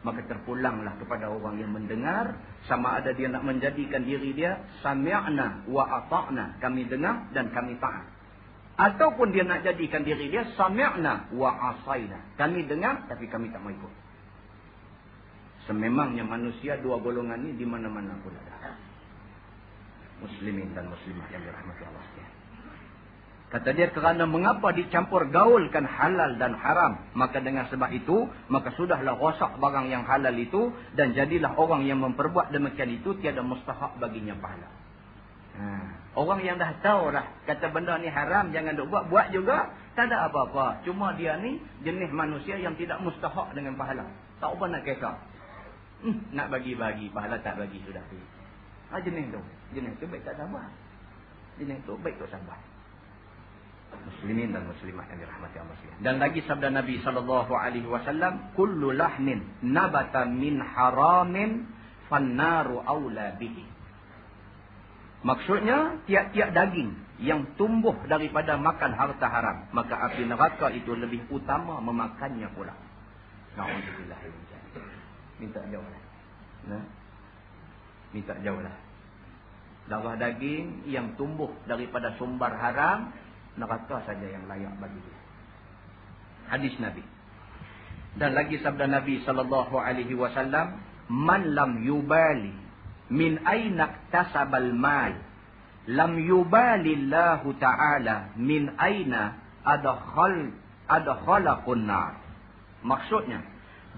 Maka terpulanglah kepada orang yang mendengar, sama ada dia nak menjadikan diri dia sami'na wa ata'na, kami dengar dan kami taat. Ataupun dia nak jadikan diri dia sami'na wa asaina, kami dengar tapi kami tak mau ikut. Sememangnya manusia dua golongan ini di mana-mana pun ada. Muslimin dan muslimah yang dirahmati Allah sekalian. Kata dia, kerana mengapa dicampur gaulkan halal dan haram, maka dengan sebab itu, maka sudahlah rosak barang yang halal itu, dan jadilah orang yang memperbuat demikian itu tiada mustahak baginya pahala. Orang yang dah tahu dah, kata benda ni haram, jangan duk buat juga, tak ada apa-apa. Cuma dia ni jenis manusia yang tidak mustahak dengan pahala. Tak apa nak kisah. Nak bagi-bagi, pahala tak bagi sudah. Jenis tu baik tak sabar. Jenis tu baik tak sabar. Muslimin dan muslimat yang dirahmati Allah sekalian. Dan lagi sabda Nabi SAW, kullu lahmin nabata min haramin fannaru aula bihi. Maksudnya, tiap-tiap daging yang tumbuh daripada makan harta haram, maka api neraka itu lebih utama memakannya pula. Na'udzubillah. Minta jauhlah. Minta jauhlah. Darah daging yang tumbuh daripada sumber haram, neraka saja yang layak bagi dia. Hadis Nabi. Dan lagi sabda Nabi SAW, man lam yubali min aina iktasabal mal, lam yubali Allah Ta'ala min aina adkhalaqun nar. Maksudnya,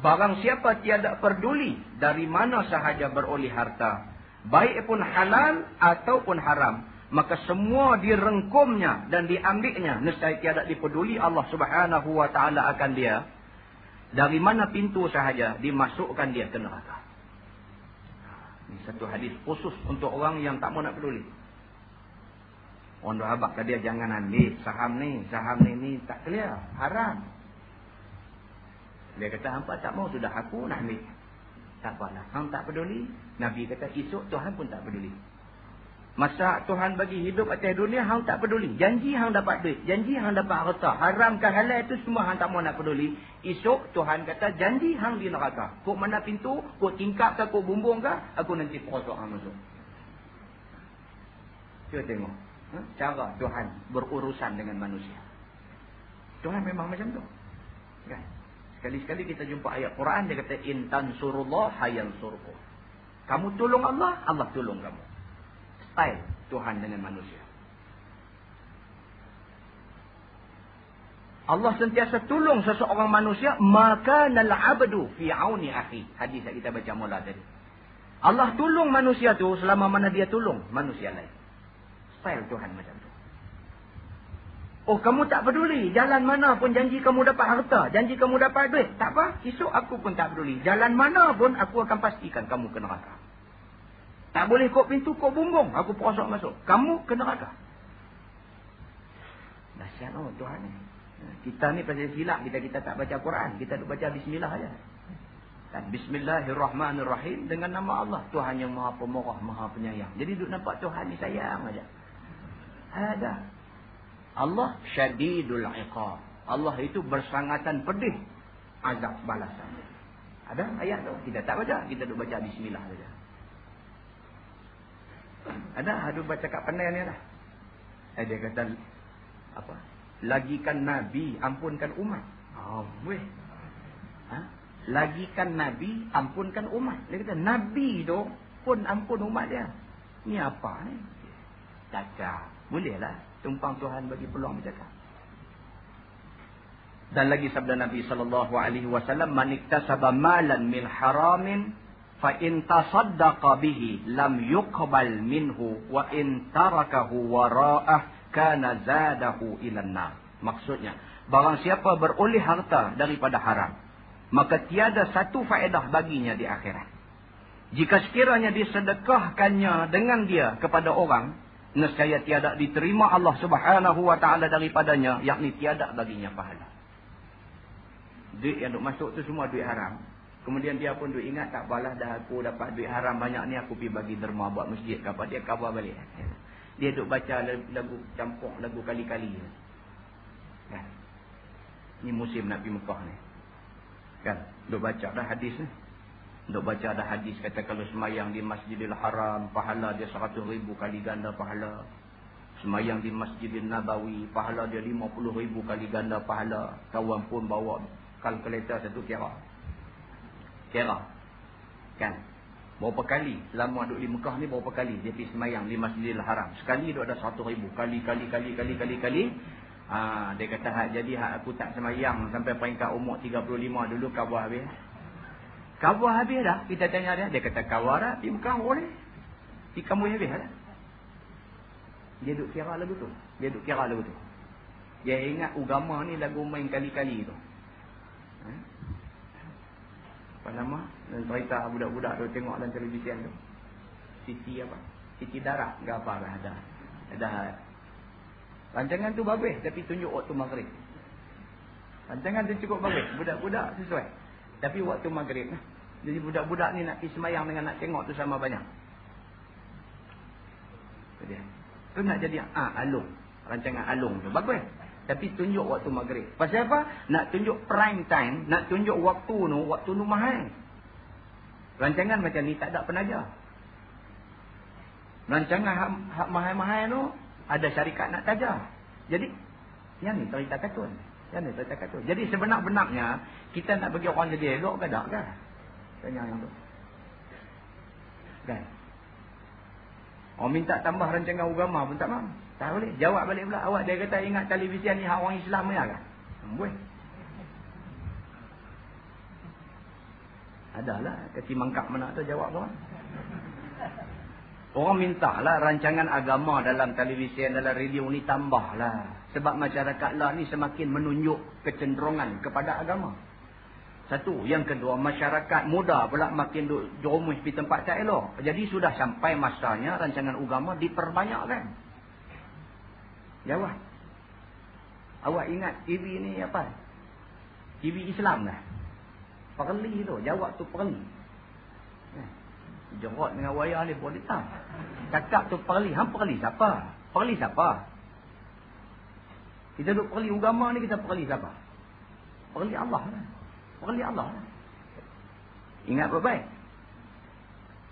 barang siapa tiada peduli dari mana sahaja beroleh harta, baik pun halal ataupun haram, maka semua direngkumnya dan diambilnya, nescaya tiada dipeduli Allah Subhanahu wa Ta'ala akan dia. Dari mana pintu sahaja dimasukkan dia ke neraka. Ini satu hadis khusus untuk orang yang tak mau nak peduli. Orang dah habaq dia jangan ambil saham ni tak clear, haram. Dia kata hampa tak mau, sudah aku nak ambil. Tak apalah, hang tak peduli. Nabi kata esok Tuhan pun tak peduli. Masa Tuhan bagi hidup atas dunia, hang tak peduli. Janji hang dapat duit, janji hang dapat harta, haram ke halal itu semua hang tak mau nak peduli. Esok Tuhan kata janji hang di neraka. Kok mana pintu, kok tingkap ke, kok bumbung ke, aku nanti perosok hang masuk. Cuba tengok cara Tuhan berurusan dengan manusia. Tuhan memang macam tu, kan? Sekali-sekali kita jumpa ayat Quran, dia kata in tansurullah yansurkum. Kamu tolong Allah, Allah tolong kamu. Style Tuhan dengan manusia. Allah sentiasa tolong seseorang manusia, maka nal abdu fi auni akhi. Hadis yang kita baca mula tadi. Allah tolong manusia tu selama mana dia tolong manusia lain. Style Tuhan macam tu. Oh, kamu tak peduli jalan mana pun janji kamu dapat harta, janji kamu dapat duit, tak apa, esok aku pun tak peduli. Jalan mana pun aku akan pastikan kamu ke neraka. Tak boleh kok pintu, kok bumbung, aku perosok masuk. Kamu ke neraka. Dahsyat Tuhan ni. Kita ni pasal silap, kita tak baca Quran, kita duk baca bismillah aja. Dan bismillahirrahmanirrahim, dengan nama Allah, Tuhan yang Maha Pemurah, Maha Penyayang. Jadi duk nampak Tuhan ni sayang aja. Ada. Allah syadidul iqab. Allah itu bersangatan pedih azab balasan. Ada ayat tu, kita tak baca, kita duk baca bismillah saja. Ada baca kat pandai ni dah. Dia kata apa? Lagikan Nabi, ampunkan umat. Oh, weh. Lagikan Nabi, ampunkan umat. Dia kata Nabi tu pun ampun umat dia. Ni apa ni? Cakap. Bolehlah tumpang Tuhan bagi peluang bercakap. Dan lagi sabda Nabi SAW, man iktasaba malan min haramin fa in tasaddaqa bihi lam yuqbal minhu wa in tarakahu wara'ah kana zadahu ilan nar. Maksudnya, barang siapa beroleh harta daripada haram, maka tiada satu faedah baginya di akhirat. Jika sekiranya disedekahkannya dengan dia kepada orang, nescaya tiada diterima Allah Subhanahu wa Ta'ala daripadanya, yakni tiada baginya pahala. Duit yang duk masuk tu semua duit haram. Kemudian dia pun duk ingat, tak apalah dah aku dapat duit haram banyak ni, aku pergi bagi derma buat masjid ke apa, dia cover balik. Dia duk baca lagu campur, lagu kali-kali. Kan? Ni musim nak pergi Mekah ni. Kan? Duk baca dah hadis ni. Duk baca dah hadis kata kalau semayang di Masjidil Haram, pahala dia 100,000 kali ganda pahala. Semayang di Masjidil Nabawi, pahala dia 50,000 kali ganda pahala. Kawan pun bawa kalkulator satu kira. Kan? Berapa kali selama duduk di Mekah ni, berapa kali dia pergi semayang di Masjidil Haram? Sekali duk ada 100,000 kali. Dia kata jadi aku tak semayang sampai peringkat umur 35 dulu, khabar habis. Khabar habis dah. Kita tanya dia kata khabar dah, pergi Mekah boleh. Pergi kamu habis dah. Dia duk kira lagu tu. Dia ingat agama ni lagu main kali-kali tu. Apa nama? Dan cerita budak-budak tu tengok dalam televisyen tu. Siti apa? Siti Darah ke apa lah ada. Rancangan tu bagus tapi tunjuk waktu maghrib. Rancangan tu cukup bagus, budak-budak sesuai. Tapi waktu maghrib lah. Jadi budak-budak ni nak pergi semayang dengan nak tengok tu sama banyak. Tu nak jadi alung. Rancangan alung tu bagus. Tapi tunjuk waktu maghrib. Pasal apa? Nak tunjuk prime time. Nak tunjuk waktu tu mahal. Rancangan macam ni tak ada penaja. Rancangan hak mahal-mahal tu ada syarikat nak taja. Jadi, yang ni cerita kartun. Kan dia cakap tu. Jadi sebenar-benarnya kita nak bagi orang jadi elok ke tak kan? Tanya yang tu. Kan? Orang minta tambah rancangan agama pun tak mau. Tak boleh. Jawab balik pula. Awak dia kata ingat televisi ni hak orang Islam punya kan? Boleh. Adalah kaki mangkak mana tu jawab tu. Orang minta lah rancangan agama dalam televisyen, dalam radio ni tambahlah. Sebab masyarakat lah ni semakin menunjuk kecenderungan kepada agama. Satu. Yang kedua, masyarakat muda pula makin jerumus di tempat tak elok. Jadi sudah sampai masanya rancangan agama diperbanyakkan. Jawab. Awak ingat TV ni apa? TV Islam lah. Perli tu. Jawab tu perli. Jerot dengan wayar ni boleh tak? Cakap tu perli. Hang perli siapa? Perli siapa? Kita duduk perli agama ni, kita perli siapa? Perli Allah lah. Perli Allah lah. Ingat baik-baik.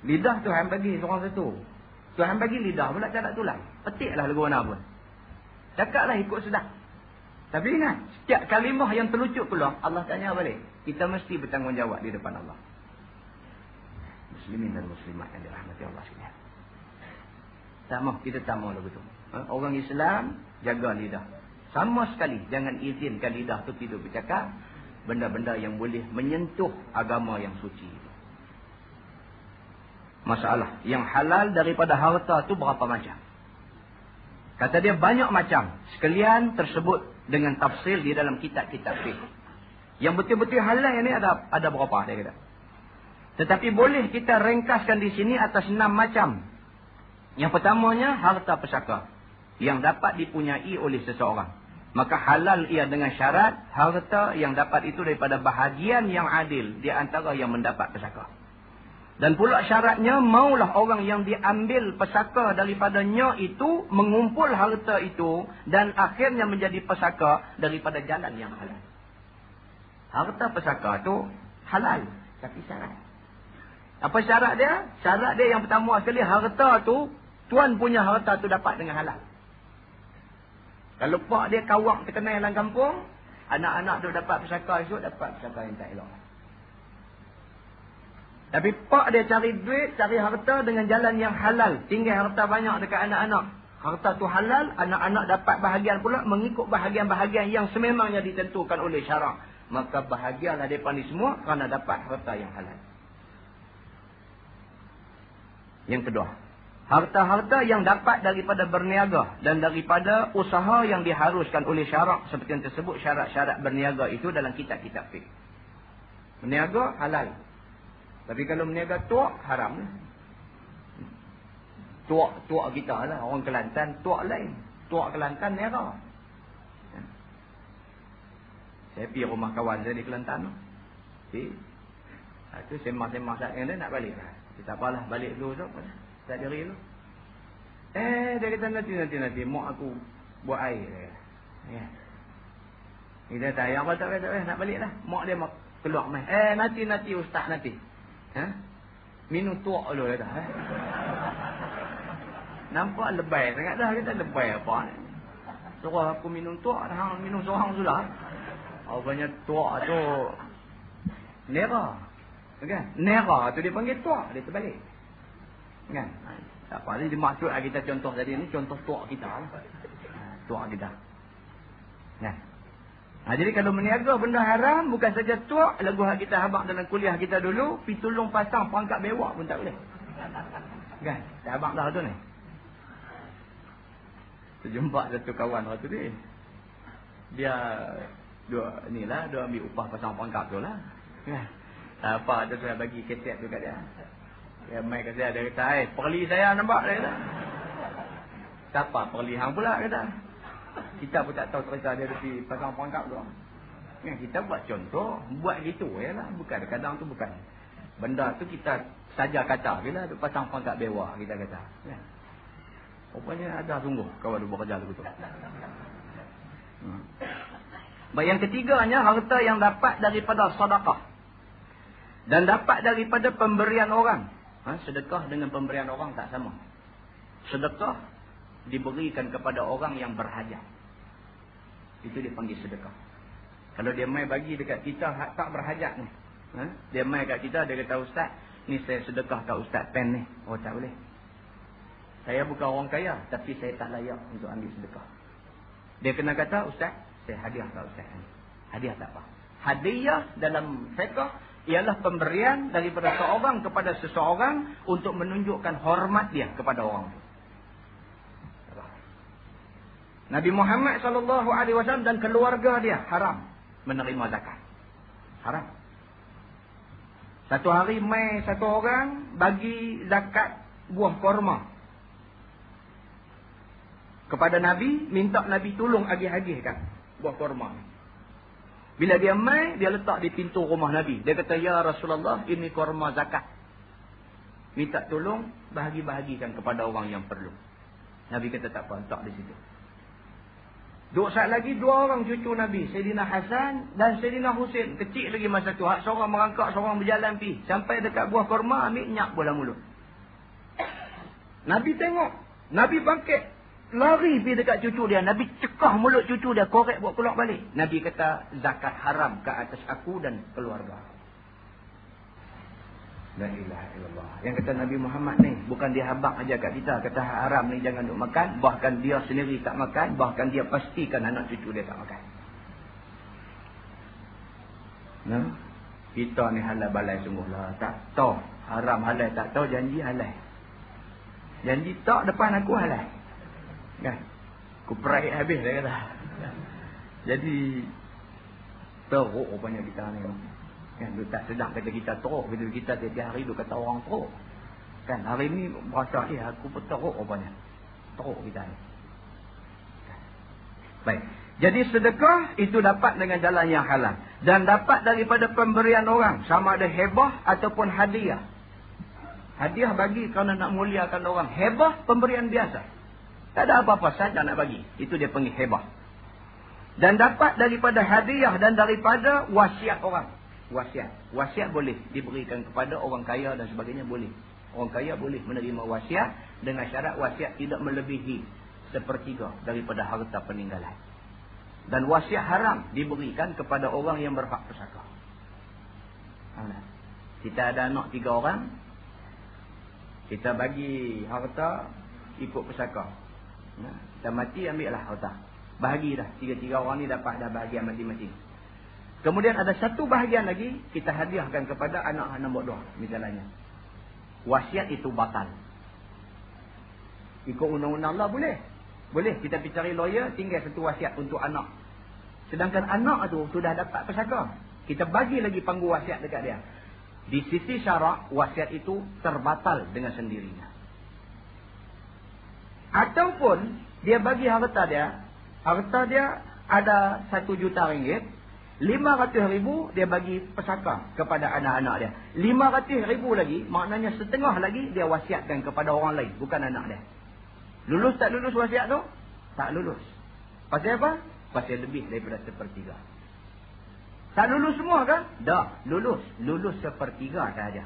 Lidah Tuhan bagi seorang satu. Tuhan bagi lidah pula tak nak tulang. Petiklah lagu mana pun. Cakaplah ikut sedap. Tapi ingat, setiap kalimah yang terlucut keluar, Allah tanya balik. Kita mesti bertanggungjawab di depan Allah. Muslimin dan muslimat yang dirahmati Allah sekalian. Tak mahu, kita tak mahu lagu tu. Orang Islam, jaga lidah. Sama sekali, jangan izinkan lidah tu tidur bercakap benda-benda yang boleh menyentuh agama yang suci. Masalah, yang halal daripada harta tu berapa macam? Kata dia banyak macam. Sekalian tersebut dengan tafsir di dalam kitab-kitab fiqh. Yang betul-betul halal ni ada berapa dia kata. Tetapi boleh kita ringkaskan di sini atas 6 macam. Yang pertamanya harta pesaka yang dapat dipunyai oleh seseorang. Maka halal ia dengan syarat harta yang dapat itu daripada bahagian yang adil di antara yang mendapat pesaka. Dan pula syaratnya maulah orang yang diambil pesaka daripadanya itu mengumpul harta itu dan akhirnya menjadi pesaka daripada jalan yang halal. Harta pesaka tu halal tapi syarat. Apa syarat dia? Syarat dia yang pertama sekali harta tu, tuan punya harta tu dapat dengan halal. Kalau pak dia kawak terkenal dalam kampung, anak-anak tu dapat pesaka esok, dapat pesaka yang tak elok. Tapi pak dia cari duit, cari harta dengan jalan yang halal. Tinggal harta banyak dekat anak-anak. Harta tu halal, anak-anak dapat bahagian pula mengikut bahagian-bahagian yang sememangnya ditentukan oleh syarak. Maka bahagialah mereka ni semua kerana dapat harta yang halal. Yang kedua, harta-harta yang dapat daripada berniaga dan daripada usaha yang diharuskan oleh syarak seperti yang tersebut syarat-syarat berniaga itu dalam kitab-kitab fiqh. Berniaga halal. Tapi kalau berniaga tuak haram. Tuak kita lah orang Kelantan, tuak lain. Tuak Kelantan niaga. Saya pergi rumah kawan saya di Kelantan tu. Itu semah-semah saya nak balik lah. Tak apalah, balik dulu tu. Tak diri dulu. Dia kata nanti. Mak aku buat air. Ya. Dia kata, yang apa tak payah, nak balik lah. Mak dia keluar main. Nanti ustaz nanti. Minum tuak dulu kata. Nampak lebay sangat dah. Kata lebay apa. Suruh aku minum tuak. Hang minum seorang sudah. Rupanya tuak tu nera. Kan? Nera tu dia panggil tuak. Dia terbalik. Kan? Tak apa. Dia maksud kita contoh tadi ni. Contoh tuak kita lah. Tuak kita. Kan? Jadi kalau meniaga benda haram. Bukan saja tuak. Lagu kita habak dalam kuliah kita dulu. Pergi tolong pasang perangkat bewak pun tak boleh. Kan? Tak habak dah tu ni. Terjumpa satu kawan waktu ni. Dia dua ambil upah pasang perangkat tu lah. Kan? Tak apa, ada saya bagi keset tu kat dia. Dia main kat saya, dia kata, perli saya nampak, dia kata. Siapa perli hang pula, kata. Kita pun tak tahu cerita dia pergi pasang perangkap tu. Kita buat contoh, buat gitu je lah. Bukan, kadang tu bukan. Benda tu kita saja kata, bila tu pasang perangkap bewak, kita kata. Rupanya ada sungguh, kawan tu bekerja lagu tu. Yang ketiganya, harta yang dapat daripada sedekah. Dan dapat daripada pemberian orang. Sedekah dengan pemberian orang tak sama. Sedekah diberikan kepada orang yang berhajat. Itu dipanggil sedekah. Kalau dia mai bagi dekat kita tak berhajat ni. Dia mai kat kita, dia kata, Ustaz, ni saya sedekah kat Ustaz pen ni. Oh, tak boleh. Saya bukan orang kaya, tapi saya tak layak untuk ambil sedekah. Dia kena kata, Ustaz, saya hadiah kat Ustaz ni. Hadiah tak apa. Hadiah dalam fiqh ialah pemberian daripada seorang kepada seseorang untuk menunjukkan hormat dia kepada orang itu. Nabi Muhammad SAW dan keluarga dia haram menerima zakat. Haram. Satu hari mai satu orang bagi zakat buah korma kepada Nabi, minta Nabi tolong agih-agihkan buah korma. Bila dia mai, dia letak di pintu rumah Nabi. Dia kata, ya Rasulullah, ini korma zakat. Minta tolong bahagi-bahagikan kepada orang yang perlu. Nabi kata tak apa, letak di situ. Dua saat lagi, dua orang cucu Nabi, Sayyidina Hasan dan Sayyidina Husin. Kecil lagi masa tu. Seorang merangkak, seorang berjalan pergi. Sampai dekat buah korma, ambil nyak bola mulut. Nabi tengok. Nabi bangkit. Lari pergi dekat cucu dia. Nabi cekah mulut cucu dia. Korek buat keluar balik. Nabi kata, zakat haram ke atas aku dan keluarga. La ilaha illallah. Yang kata Nabi Muhammad ni, bukan dia habaq aja kat kita. Kata haram ni jangan duk makan. Bahkan dia sendiri tak makan. Bahkan dia pastikan anak cucu dia tak makan. Nah, kita ni halal balai sungguhlah. Tak tahu haram halal, tak tahu janji halal. Janji tak depan aku halal. Kan? Aku perai habis dia kata. Jadi teruk rupanya kita ni. Kan, dia tak sedap kata kita teruk. Bila kita tiap hari dia kata orang teruk. Kan, hari ni berasa, aku pun teruk rupanya. Teruk kita ni. Kan. Baik. Jadi sedekah itu dapat dengan jalan yang halal. Dan dapat daripada pemberian orang. Sama ada hebah ataupun hadiah. Hadiah bagi kerana nak muliakan orang. Hebah pemberian biasa. Tak ada apa-apa saja nak bagi. Itu dia panggil hebah. Dan dapat daripada hadiah dan daripada wasiat orang. Wasiat boleh diberikan kepada orang kaya dan sebagainya, boleh. Orang kaya boleh menerima wasiat dengan syarat wasiat tidak melebihi sepertiga daripada harta peninggalan. Dan wasiat haram diberikan kepada orang yang berhak pusaka. Kita ada anak 3 orang, kita bagi harta ikut pusaka. Kita mati, ambil lah harta. Bahagi dah, 3 orang ni dapat dah bahagian masing-masing. Kemudian ada satu bahagian lagi, kita hadiahkan kepada anak nombor 2 misalnya. Wasiat itu batal. Ikut undang-undang Allah boleh. Boleh, kita pergi cari lawyer, tinggal satu wasiat untuk anak. Sedangkan anak tu sudah dapat pesaka. Kita bagi lagi panggu wasiat dekat dia. Di sisi syarak, wasiat itu terbatal dengan sendirinya. Ataupun, dia bagi harta dia ada 1 juta ringgit. 500,000 dia bagi pesaka kepada anak-anak dia. 500,000 lagi, maknanya setengah lagi dia wasiatkan kepada orang lain, bukan anak dia. Lulus tak lulus wasiat tu? Tak lulus. Pasal apa? Pasal lebih daripada sepertiga. Tak lulus semua kan? Tak, lulus. Lulus sepertiga saja.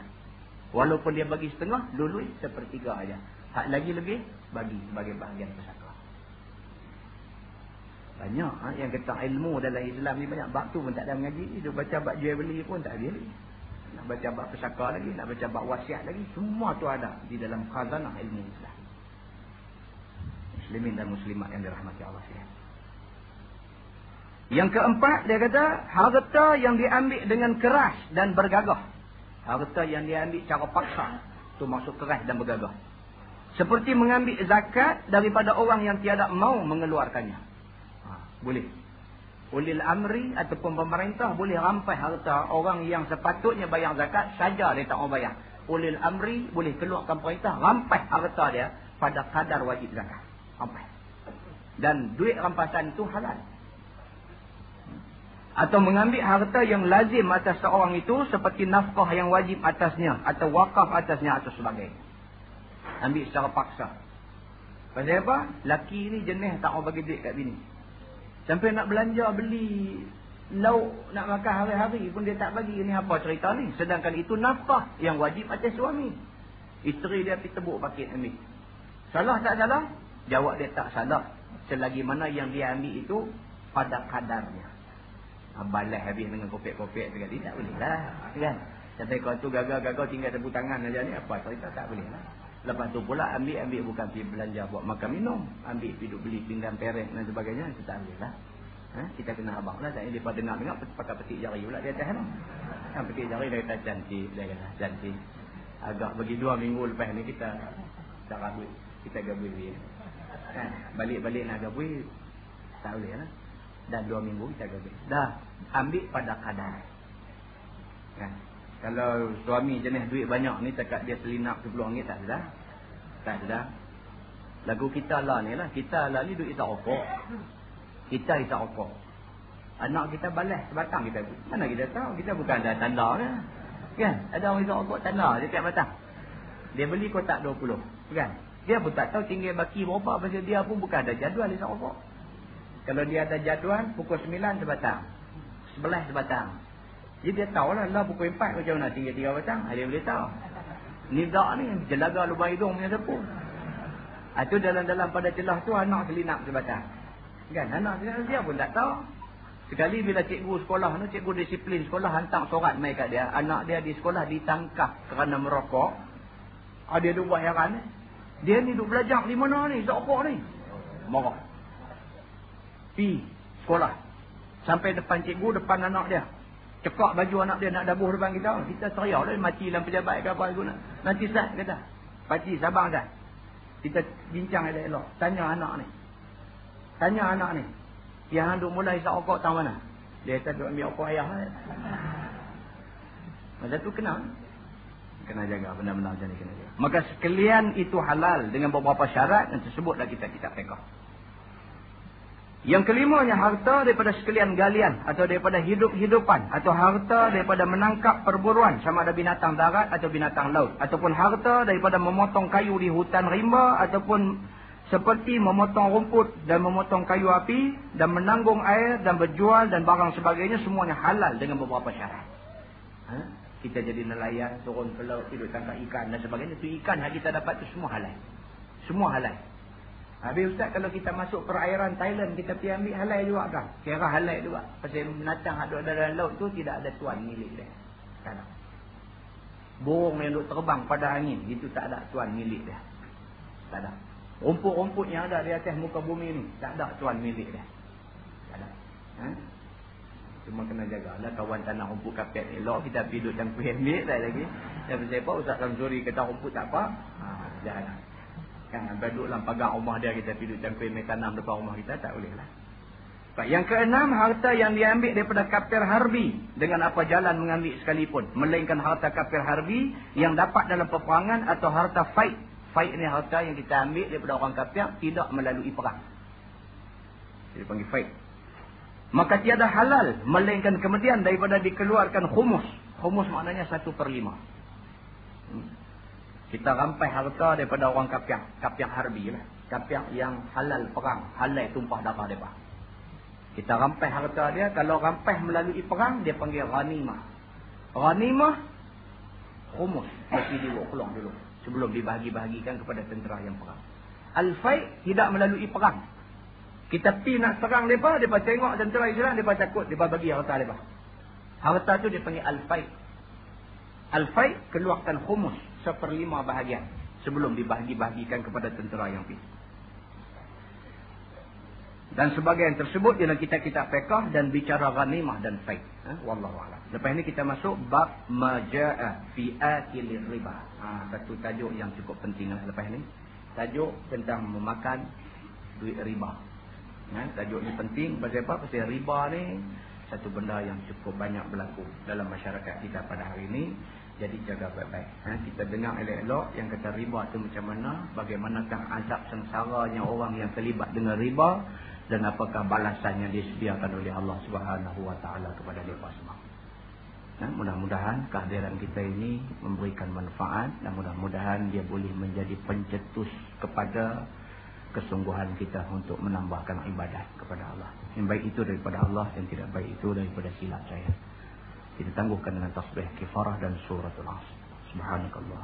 Walaupun dia bagi setengah, lulus sepertiga saja. Hak lagi lebih, bagi sebagai bahagian pesaka. Banyak yang kata ilmu dalam Islam ni banyak. Bab tu pun tak ada mengaji. Dia baca bab jual beli pun tak boleh. Nak baca bab pesaka lagi, nak baca bab wasiat lagi. Semua tu ada di dalam khazanah ilmu Islam. Muslimin dan muslimat yang dirahmati Allah sekalian. Yang keempat, dia kata harta yang diambil dengan keras dan bergagah. Harta yang diambil cara paksa, tu maksud keras dan bergagah. Seperti mengambil zakat daripada orang yang tiada mau mengeluarkannya. Boleh. Ulil amri ataupun pemerintah boleh rampai harta orang yang sepatutnya bayar zakat saja dia tak mau bayar. Ulil amri boleh keluarkan perintah rampai harta dia pada kadar wajib zakat. Rampai. Dan duit rampasan itu halal. Atau mengambil harta yang lazim atas seorang itu seperti nafkah yang wajib atasnya atau wakaf atasnya atau sebagainya. Ambil secara paksa. Pasal apa? Laki ni jenis tak mau bagi duit kat bini. Sampai nak belanja beli lauk nak makan hari-hari pun dia tak bagi. Ini apa cerita ni? Sedangkan itu nafkah yang wajib atas suami. Isteri dia pergi tebuk paket ambil. Salah tak salah? Jawab dia tak salah. Selagi mana yang dia ambil itu pada kadarnya. Balas habis dengan kopek-kopek sekali. Tak boleh lah. Kan? Kata kau tu gagal-gagal tinggal tepuk tangan aja ni. Apa cerita? Tak boleh lah. Lepas tu pula ambil bukan pergi belanja buat makan minum. Ambil pergi beli pinggan perek dan sebagainya. Itu tak boleh lah. Kita kena abang lah. Tak boleh dengar pakai petik jari pula dia atas lah. Kan petik jari dia kata cantik. Dia kata cantik. Agak bagi 2 minggu lepas ni kita tak rabut. Kita gabui dia. Kan? Balik-balik nak gabui. Tak boleh lah. Dan 2 minggu kita gabui. Dah. Ambil pada kadar. Kan? Kalau suami jenis duit banyak ni cakap dia selinap RM10 tak sudah. Tak sudah. Lagu kita lah ni lah. Kita lah ni duit isap rokok. Kita isap rokok. Anak kita balas sebatang kita. Mana kita tahu? Kita bukan ada tanda kan? Kan? Ada orang isap rokok tanda dia tiap batang. Dia beli kotak 20. Kan? Dia pun tak tahu tinggal baki berapa. Pasal dia pun bukan ada jadual isap rokok. Kalau dia ada jadual pukul 9 sebatang. 11 sebatang. Jadi dia tahulah lah pukul 4 macam mana tinggal 3 batang. Dia boleh tahu. Ni dak ni jelaga lubang hidung punya sapu. Itu dalam pada celah tu anak selinap sebatang. Kan anak dia pun tak tahu. Sekali bila cikgu sekolah tu, cikgu disiplin sekolah hantar surat mai kat dia. Anak dia di sekolah ditangkap kerana merokok. Dia duk buat heran. Dia ni duk belajar di mana ni? Rokok ni. Marah. Pi sekolah. Sampai depan cikgu, depan anak dia. Cekak baju anak dia nak dabuh depan kita. Kita teriak lah. Mati dalam pejabat ke apa guna. Nanti sah kata. Pakcik sabar dah. Kita bincang elok-elok. Tanya anak ni. Tanya anak ni. Yang duk mula isap rokok tahu mana? Dia kata duk ambil rokok ayah. Masa tu kena. Kena jaga. Benar-benar macam ni kena jaga. Maka sekalian itu halal dengan beberapa syarat yang tersebut dah kita fiqh. Yang kelimanya harta daripada sekalian galian atau daripada hidup-hidupan atau harta daripada menangkap perburuan sama ada binatang darat atau binatang laut ataupun harta daripada memotong kayu di hutan rimba ataupun seperti memotong rumput dan memotong kayu api dan menanggung air dan berjual dan barang sebagainya semuanya halal dengan beberapa syarat. Kita jadi nelayan turun ke laut hidup tangkap ikan dan sebagainya tu ikan yang kita dapat tu semua halal. Semua halal. Habis Ustaz kalau kita masuk perairan Thailand kita pergi ambil halal juga kan? Kira halal juga. Pasal binatang ada dalam laut tu tidak ada tuan milik dia. Tak ada. Burung yang duk terbang pada angin itu tak ada tuan milik dia. Tak ada. Rumput-rumput yang ada di atas muka bumi ni tak ada tuan milik dia. Tak ada. Cuma kena jagalah kawan tanah rumput kapet elok kita pergi duduk cangkui ambil tak lagi. Dan siapa Ustaz Samsuri kata rumput tak apa. Jangan. Kan sampai duduk dalam pagar rumah dia kita pergi duduk cangkui ambil tanam depan rumah kita tak boleh lah. Yang keenam harta yang diambil daripada kafir harbi dengan apa jalan mengambil sekalipun. Melainkan harta kafir harbi yang dapat dalam peperangan atau harta faid. Faid ni harta yang kita ambil daripada orang kafir tidak melalui perang. Jadi panggil faid. Maka tiada halal melainkan kemudian daripada dikeluarkan khumus. Khumus maknanya 1/5. Kita rampai harta daripada orang kafir. Kafir harbi lah. Kafir yang halal perang. Halal tumpah darah mereka. Kita rampai harta dia. Kalau rampai melalui perang, dia panggil ghanimah. Ghanimah, khumus. Mesti diwukulong dulu. Sebelum dibahagi-bahagikan kepada tentera yang perang. Al-Faid tidak melalui perang. Kita pergi nak serang mereka, mereka tengok tentera Islam, mereka takut, mereka bagi harta mereka. Harta tu dia panggil Al-Faid. Al-Faid keluarkan khumus 1/5 bahagian. Sebelum dibahagi-bahagikan kepada tentera yang pergi. Dan sebagian tersebut dalam kitab-kitab fiqh dan bicara ghanimah dan faid. Wallahu a'lam. Lepas ni kita masuk bab majaa fi akilir riba. Satu tajuk yang cukup penting lah lepas ni. Tajuk tentang memakan duit riba. Tajuk ni penting pasal apa? Pasal riba ni satu benda yang cukup banyak berlaku dalam masyarakat kita pada hari ini. Jadi jaga baik-baik. Kita dengar elok-elok yang kata riba tu macam mana, bagaimanakah azab sengsaranya orang yang terlibat dengan riba dan apakah balasan yang disediakan oleh Allah Subhanahu wa taala kepada mereka semua. Mudah-mudahan kehadiran kita ini memberikan manfaat dan mudah-mudahan dia boleh menjadi pencetus kepada kesungguhan kita untuk menambahkan ibadat kepada Allah. Yang baik itu daripada Allah, yang tidak baik itu daripada silap saya. Kita tangguhkan dengan tasbih kifarah dan suratul Asr. Subhanakallah.